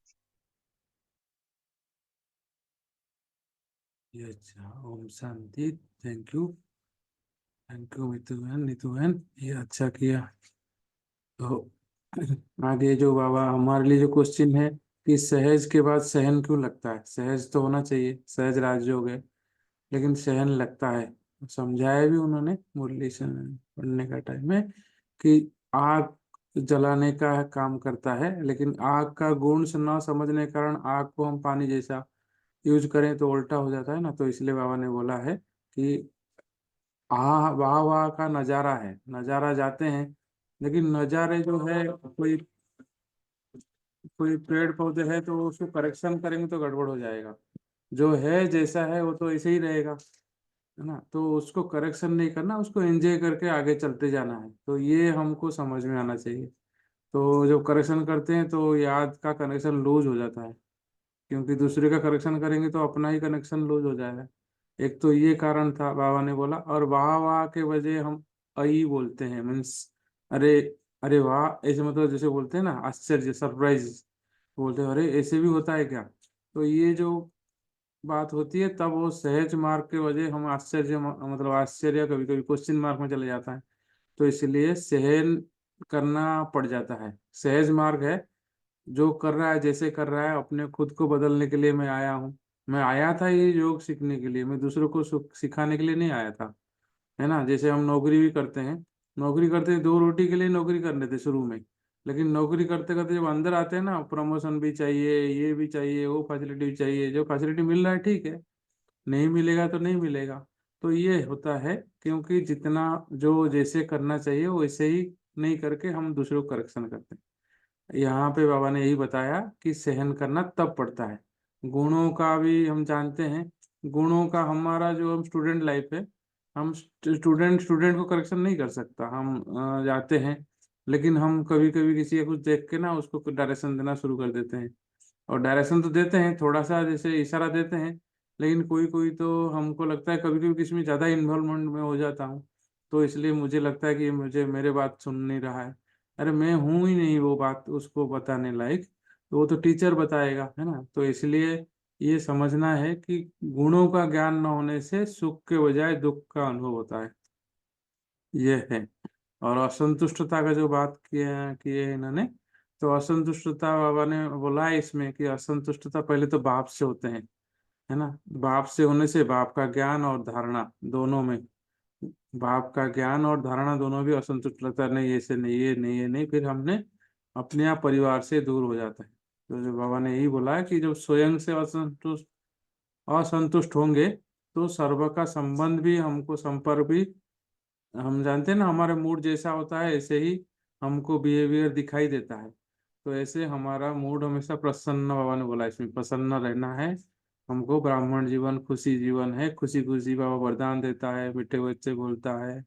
ये अच्छा, ओम शांति। Thank you, thank you Nitu बहन, नीतू बहन, ये अच्छा किया। तो आगे जो बाबा हमारे लिए जो क्वेश्चन है कि सहज के बाद सहन क्यों लगता है। सहज तो होना चाहिए, सहज राजयोग है, लेकिन सहन लगता है। समझाया भी उन्होंने मुरली से पढ़ने का टाइम में कि आग जलाने का काम करता है, लेकिन आग का गुण से न समझने के कारण आग को हम पानी जैसा यूज करें तो उल्टा हो जाता है ना। तो इसलिए बाबा ने बोला है कि वाह वाह का नजारा है, नजारा जाते हैं, लेकिन नजारे जो है कोई कोई पेड़ पौधे है तो उसको करेक्शन करेंगे तो गड़बड़ हो जाएगा। जो है जैसा है वो तो ऐसे ही रहेगा, है ना। तो उसको करेक्शन नहीं करना, उसको एंजॉय करके आगे चलते जाना है। तो ये हमको समझ में आना चाहिए। तो जब करेक्शन करते हैं तो याद का कनेक्शन लूज हो जाता है, क्योंकि दूसरे का करेक्शन करेंगे तो अपना ही कनेक्शन लूज हो जाएगा। एक तो ये कारण था बाबा ने बोला। और वाह वाह के वजह हम अई बोलते हैं, मीन्स अरे, अरे वाह ऐसे, मतलब जैसे बोलते हैं ना आश्चर्य, सरप्राइज बोलते हैं, अरे ऐसे भी होता है क्या। तो ये जो बात होती है तब वो सहज मार्ग के वजह हम आश्चर्य, मतलब आश्चर्य कभी कभी क्वेश्चन मार्क में चले जाता है। तो इसलिए सहन करना पड़ जाता है। सहज मार्ग है, जो कर रहा है जैसे कर रहा है, अपने खुद को बदलने के लिए मैं आया हूँ। मैं आया था ये योग सीखने के लिए, मैं दूसरों को सिखाने के लिए नहीं आया था, है ना। जैसे हम नौकरी भी करते हैं, नौकरी करते हैं दो रोटी के लिए नौकरी करने थे शुरू में, लेकिन नौकरी करते करते जब अंदर आते हैं ना, प्रमोशन भी चाहिए, ये भी चाहिए, वो फैसिलिटी भी चाहिए। जो फैसिलिटी मिल रहा है ठीक है, नहीं मिलेगा तो नहीं मिलेगा। तो ये होता है, क्योंकि जितना जो जैसे करना चाहिए वैसे ही नहीं करके हम दूसरों को करेक्शन करते हैं। यहाँ पे बाबा ने यही बताया कि सहन करना तब पड़ता है। गुणों का भी हम जानते हैं, गुणों का हमारा जो हम स्टूडेंट लाइफ है, हम स्टूडेंट स्टूडेंट को करेक्शन नहीं कर सकता, हम जाते हैं, लेकिन हम कभी कभी किसी का कुछ देख के ना उसको डायरेक्शन देना शुरू कर देते हैं। और डायरेक्शन तो देते हैं, थोड़ा सा जैसे इशारा देते हैं, लेकिन कोई कोई तो हमको लगता है कभी कभी किसी में ज्यादा इन्वॉल्वमेंट में हो जाता हूँ, तो इसलिए मुझे लगता है कि मुझे मेरे बात सुन नहीं रहा है। अरे मैं हूं ही नहीं वो बात उसको बताने लायक, तो वो तो टीचर बताएगा, है ना। तो इसलिए ये समझना है कि गुणों का ज्ञान न होने से सुख के बजाय दुख का अनुभव होता है, ये है। और असंतुष्टता का जो बात किया की है इन्होंने, तो असंतुष्टता बाबा ने बोला है इसमें कि असंतुष्टता पहले तो बाप से होते हैं, है ना। बाप से होने से बाप का ज्ञान और धारणा दोनों में, बाप का ज्ञान और धारणा दोनों भी असंतुष्ट लगता है, नहीं ऐसे नहीं, ये नहीं, ये नहीं, फिर हमने अपने आप परिवार से दूर हो जाता है। तो जो बाबा ने यही बोला है कि जब स्वयं से असंतुष्ट असंतुष्ट होंगे तो सर्व का संबंध भी, हमको संपर्क भी, हम जानते हैं ना हमारे मूड जैसा होता है ऐसे ही हमको बिहेवियर दिखाई देता है। तो ऐसे हमारा मूड हमेशा प्रसन्न, बाबा ने बोला इसमें प्रसन्न रहना है हमको। ब्राह्मण जीवन खुशी जीवन है, खुशी खुशी बाबा वरदान देता है, मीठे बच्चे बोलता है,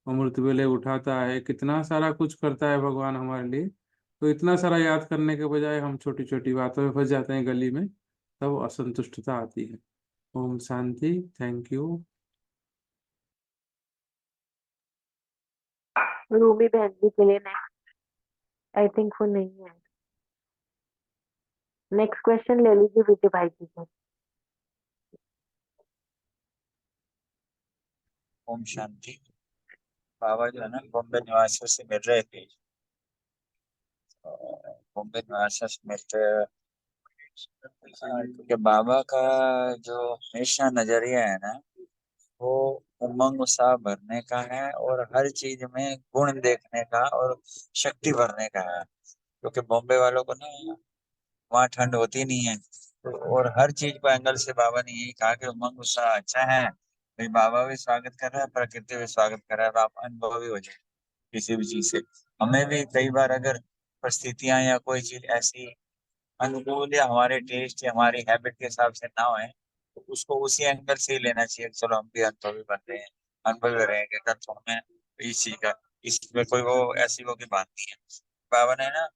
अमृत वेले उठाता है, कितना सारा कुछ करता है भगवान हमारे लिए। तो इतना सारा याद करने के बजाय हम छोटी छोटी बातों में फंस जाते हैं गली में, तब असंतुष्टता आती है। ओम शांति, थैंक यू। रूबी बहन जी के लिए नेक्स्ट, आई थिंक वो नहीं है। नेक्स्ट क्वेश्चन ले लीजिए विजय भाई जी से। ओम शांति। बाबा जो है ना बॉम्बे निवासियों से मिल रहे थे, बॉम्बे निवासियों से मिलते, क्योंकि बाबा का जो हमेशा नजरिया है ना, वो उमंग उत्साह भरने का है और हर चीज में गुण देखने का और शक्ति भरने का है। क्योंकि बॉम्बे वालों को ना वहाँ ठंड होती नहीं है, तो और हर चीज को एंगल से बाबा ने यही कहा कि उमंग उत्साह अच्छा है भाई, बाबा भी स्वागत कर रहा है, प्रकृति भी स्वागत कर रहा है, आप अनुभवी हो जाए किसी भी चीज से। हमें भी कई बार अगर परिस्थितियां या कोई चीज ऐसी अनुकूल या हमारे टेस्ट या हमारी हैबिट के हिसाब से ना होए, तो उसको उसी एंगल से ही लेना चाहिए कि चलो हम भी अनुभवी बन रहे हैं, अनुभवी रहेंगे कल तो हमें इस चीज का, इसमें कोई वो ऐसी वो की बात नहीं है। बाबा ने ना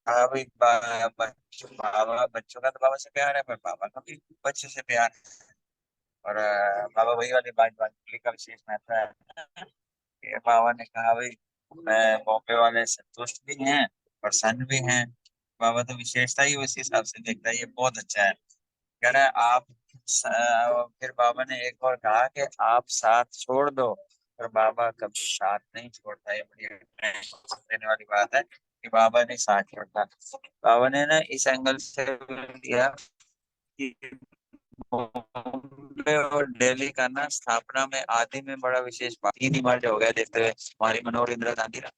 हाँ भाई, बाबा बच्चों का तो बाबा से प्यार है, पर बाबा का भी बच्चे से प्यार है। और बाबा वही वाली बात बात का विशेष महत्व है कि बाबा ने कहा भाई मैं बॉम्बे वाले संतुष्ट भी हैं और सन भी हैं। बाबा तो विशेषता ही उसी हिसाब से देखता है, ये बहुत अच्छा है। कह रहा है आप फिर बाबा ने एक और कहा कि आप साथ छोड़ दो, और बाबा कभी साथ नहीं छोड़ता। ये बड़ी देने वाली बात है कि बाबा ने साथ छोड़ता। बाबा ने ना इस एंगल से लिया कि बॉम्बे और दिल्ली का ना स्थापना में आदि में बड़ा विशेष बात, तीन ही बार जो हो गया देखते हुए हमारी मनोहर इंदिरा गांधी ना,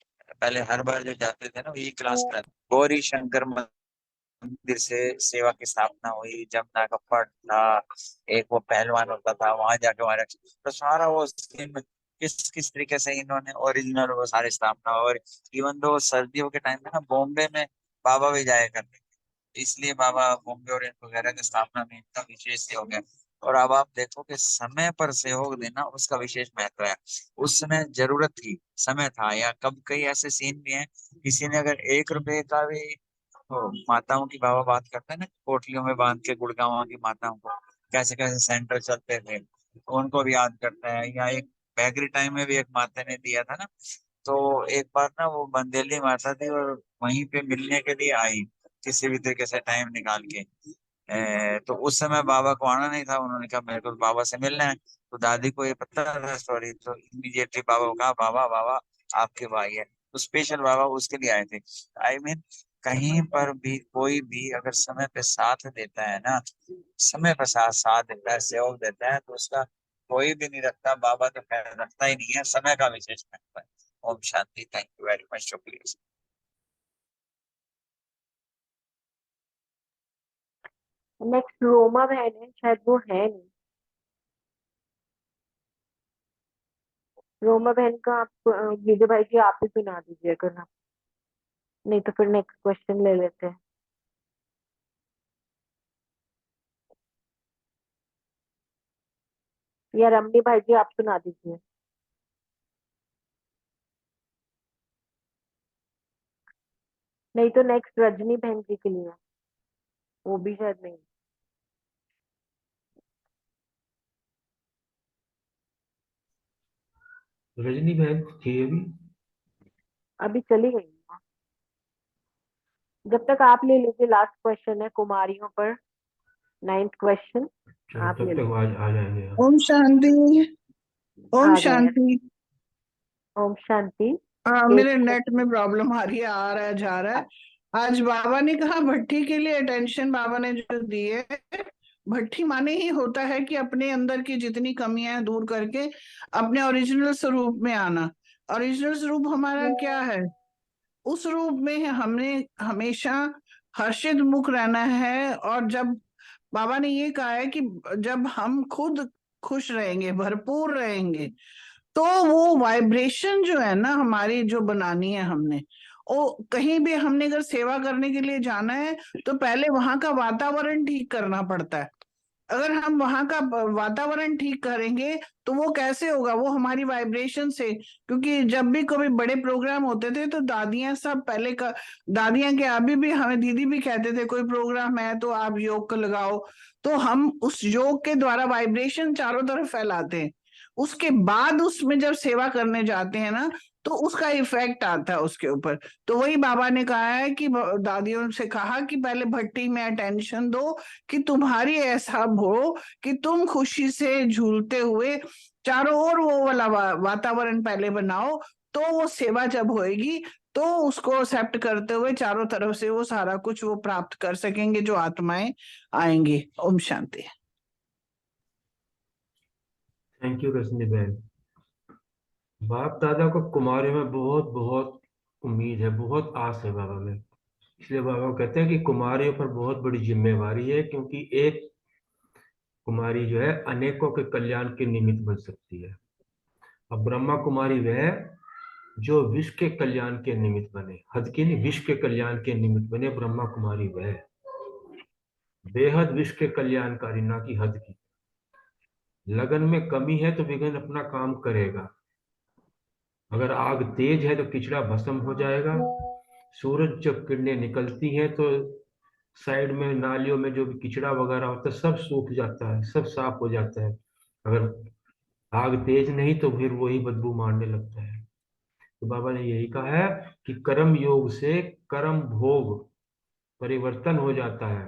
पहले हर बार जो जाते थे ना वही क्लास कर गौरी शंकर मंदिर से सेवा की स्थापना हुई, जमुना का पट था, एक वो पहलवान होता था वहां जाके हमारा, तो सारा वो स्कीम किस किस तरीके से इन्होंने ओरिजिनल वो सारी स्थापना। और इवन दो सर्दियों के टाइम में ना बॉम्बे में बाबा भी जाया करते थे, इसलिए बाबा बॉम्बे और वगैरह की स्थापना में इतना विशेष हो गया। और अब आप देखो कि समय पर सहयोग देना उसका विशेष महत्व है। उस समय जरूरत थी, समय था, या कब कई ऐसे सीन भी हैं किसी ने अगर 1 रुपए का भी, तो माताओं की बाबा बात करते हैं ना, पोटलियों में बांध के गुड़गांव की माताओं को कैसे कैसे सेंटर चलते थे, तो उनको भी याद करता है। या एक बैगरी टाइम में भी एक माता ने दिया था ना, तो एक बार ना वो बंदेली माता थी और वहीं पे मिलने के लिए आई किसी भी तरीके से टाइम निकाल के। तो उस समय बाबा को आना नहीं था, उन्होंने कहा मेरे को बाबा से मिलना है। तो दादी को ये पता था स्टोरी, तो इमीडिएटली बाबा को कहा बाबा बाबा आपके भाई है, तो स्पेशल बाबा उसके लिए आए थे। आई मीन कहीं पर भी कोई भी अगर समय पे साथ देता है ना, समय पे साथ साथ देता है, सहयोग देता है, तो उसका कोई भी नहीं रखता। बाबा तो खैर रखता ही नहीं है, समय का विशेष महत्व है। ओम शांति, थैंक यू वेरी मच, शुक्रिया। नेक्स्ट रोमा बहन है, शायद वो है नहीं। रोमा बहन का आप विजय भाई जी आप ही सुना दीजिए अगर आप, नहीं तो फिर नेक्स्ट क्वेश्चन ले लेते हैं। या रमनी भाई जी आप सुना दीजिए। नहीं तो नेक्स्ट रजनी बहन जी के लिए, वो भी शायद नहीं। रजनी बहन थी अभी। अभी चली गई है। जब तक आप ले लीजिए, लास्ट क्वेश्चन है कुमारियों पर, 9th क्वेश्चन चलो आप तब ले तक लीजिए। आ जाएंगे हम। ओम शांति। ओम आ गए हैं। शांति। ओम शांति। मेरे एक नेट में प्रॉब्लम आ रही है, आ रहा है जा रहा है। आज बाबा ने कहा भट्ठी के लिए अटेंशन बाबा ने जो दी है, भट्ठी माने ही होता है कि अपने अंदर की जितनी कमियां हैं दूर करके अपने ओरिजिनल स्वरूप में आना। ओरिजिनल स्वरूप हमारा क्या है? उस रूप में हमने हमेशा हर्षित मुख रहना है। और जब बाबा ने ये कहा है कि जब हम खुद खुश रहेंगे, भरपूर रहेंगे, तो वो वाइब्रेशन जो है ना हमारी जो बनानी है हमने, वो कहीं भी हमने अगर सेवा करने के लिए जाना है तो पहले वहां का वातावरण ठीक करना पड़ता है। अगर हम वहां का वातावरण ठीक करेंगे तो वो कैसे होगा? वो हमारी वाइब्रेशन से। क्योंकि जब भी कभी बड़े प्रोग्राम होते थे तो दादियां सब पहले का, दादियां के अभी भी हमें दीदी भी कहते थे कोई प्रोग्राम है तो आप योग को लगाओ। तो हम उस योग के द्वारा वाइब्रेशन चारों तरफ फैलाते हैं। उसके बाद उसमें जब सेवा करने जाते हैं ना तो उसका इफेक्ट आता है उसके ऊपर। तो वही बाबा ने कहा है कि दादियों से कहा कि पहले भट्टी में अटेंशन दो, कि तुम्हारी ऐसा हो कि तुम खुशी से झूलते हुए चारों ओर वो वाला वातावरण पहले बनाओ। तो वो सेवा जब होएगी तो उसको एक्सेप्ट करते हुए चारों तरफ से वो सारा कुछ वो प्राप्त कर सकेंगे जो आत्माएं आएंगी। ओम शांति। थैंक यू रजनी बहन। बाप दादा को कुमारियों में बहुत बहुत उम्मीद है, बहुत आस है बाबा में। इसलिए बाबा कहते हैं कि कुमारियों पर बहुत बड़ी जिम्मेवारी है, क्योंकि एक कुमारी जो है अनेकों के कल्याण के निमित्त बन सकती है। अब ब्रह्मा कुमारी वह है जो विश्व के कल्याण के निमित्त बने, हद की नहीं, विश्व के कल्याण के निमित्त बने। ब्रह्मा कुमारी वह है बेहद विश्व के कल्याणकारी, ना कि हद की। लगन में कमी है तो विघन अपना काम करेगा। अगर आग तेज है तो किचड़ा भस्म हो जाएगा। सूरज जब किरणें निकलती हैं तो साइड में नालियों में जो भी किचड़ा वगैरह होता है सब सूख जाता है, सब साफ हो जाता है। अगर आग तेज नहीं तो फिर वही बदबू मारने लगता है। तो बाबा ने यही कहा है कि कर्म योग से कर्म भोग परिवर्तन हो जाता है।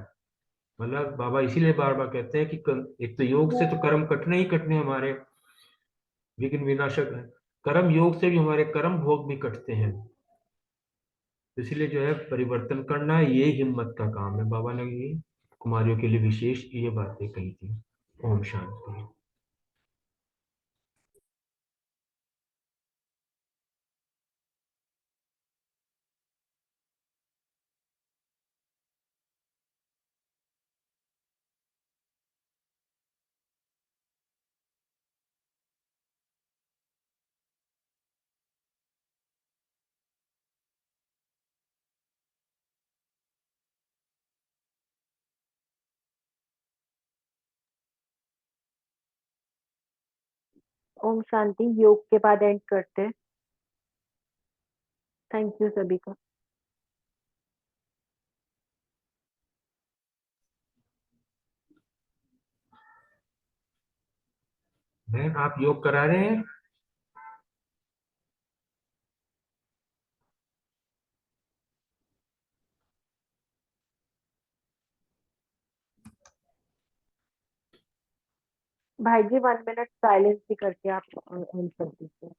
मतलब बाबा इसीलिए बार बार कहते हैं कि एक तो योग से तो कर्म कटने ही कटने हमारे, विघ्न विनाशक है। कर्म योग से भी हमारे कर्म भोग भी कटते हैं। तो इसलिए जो है परिवर्तन करना ये हिम्मत का काम है। बाबा ने ये कुमारियों के लिए विशेष ये बातें कही थी। ओम शांति। ओम शांति। योग के बाद एंड करते हैं। थैंक यू सभी का। बहन आप योग करा रहे हैं? भाई जी 1 मिनट साइलेंस भी करके आप एंड कर दीजिए।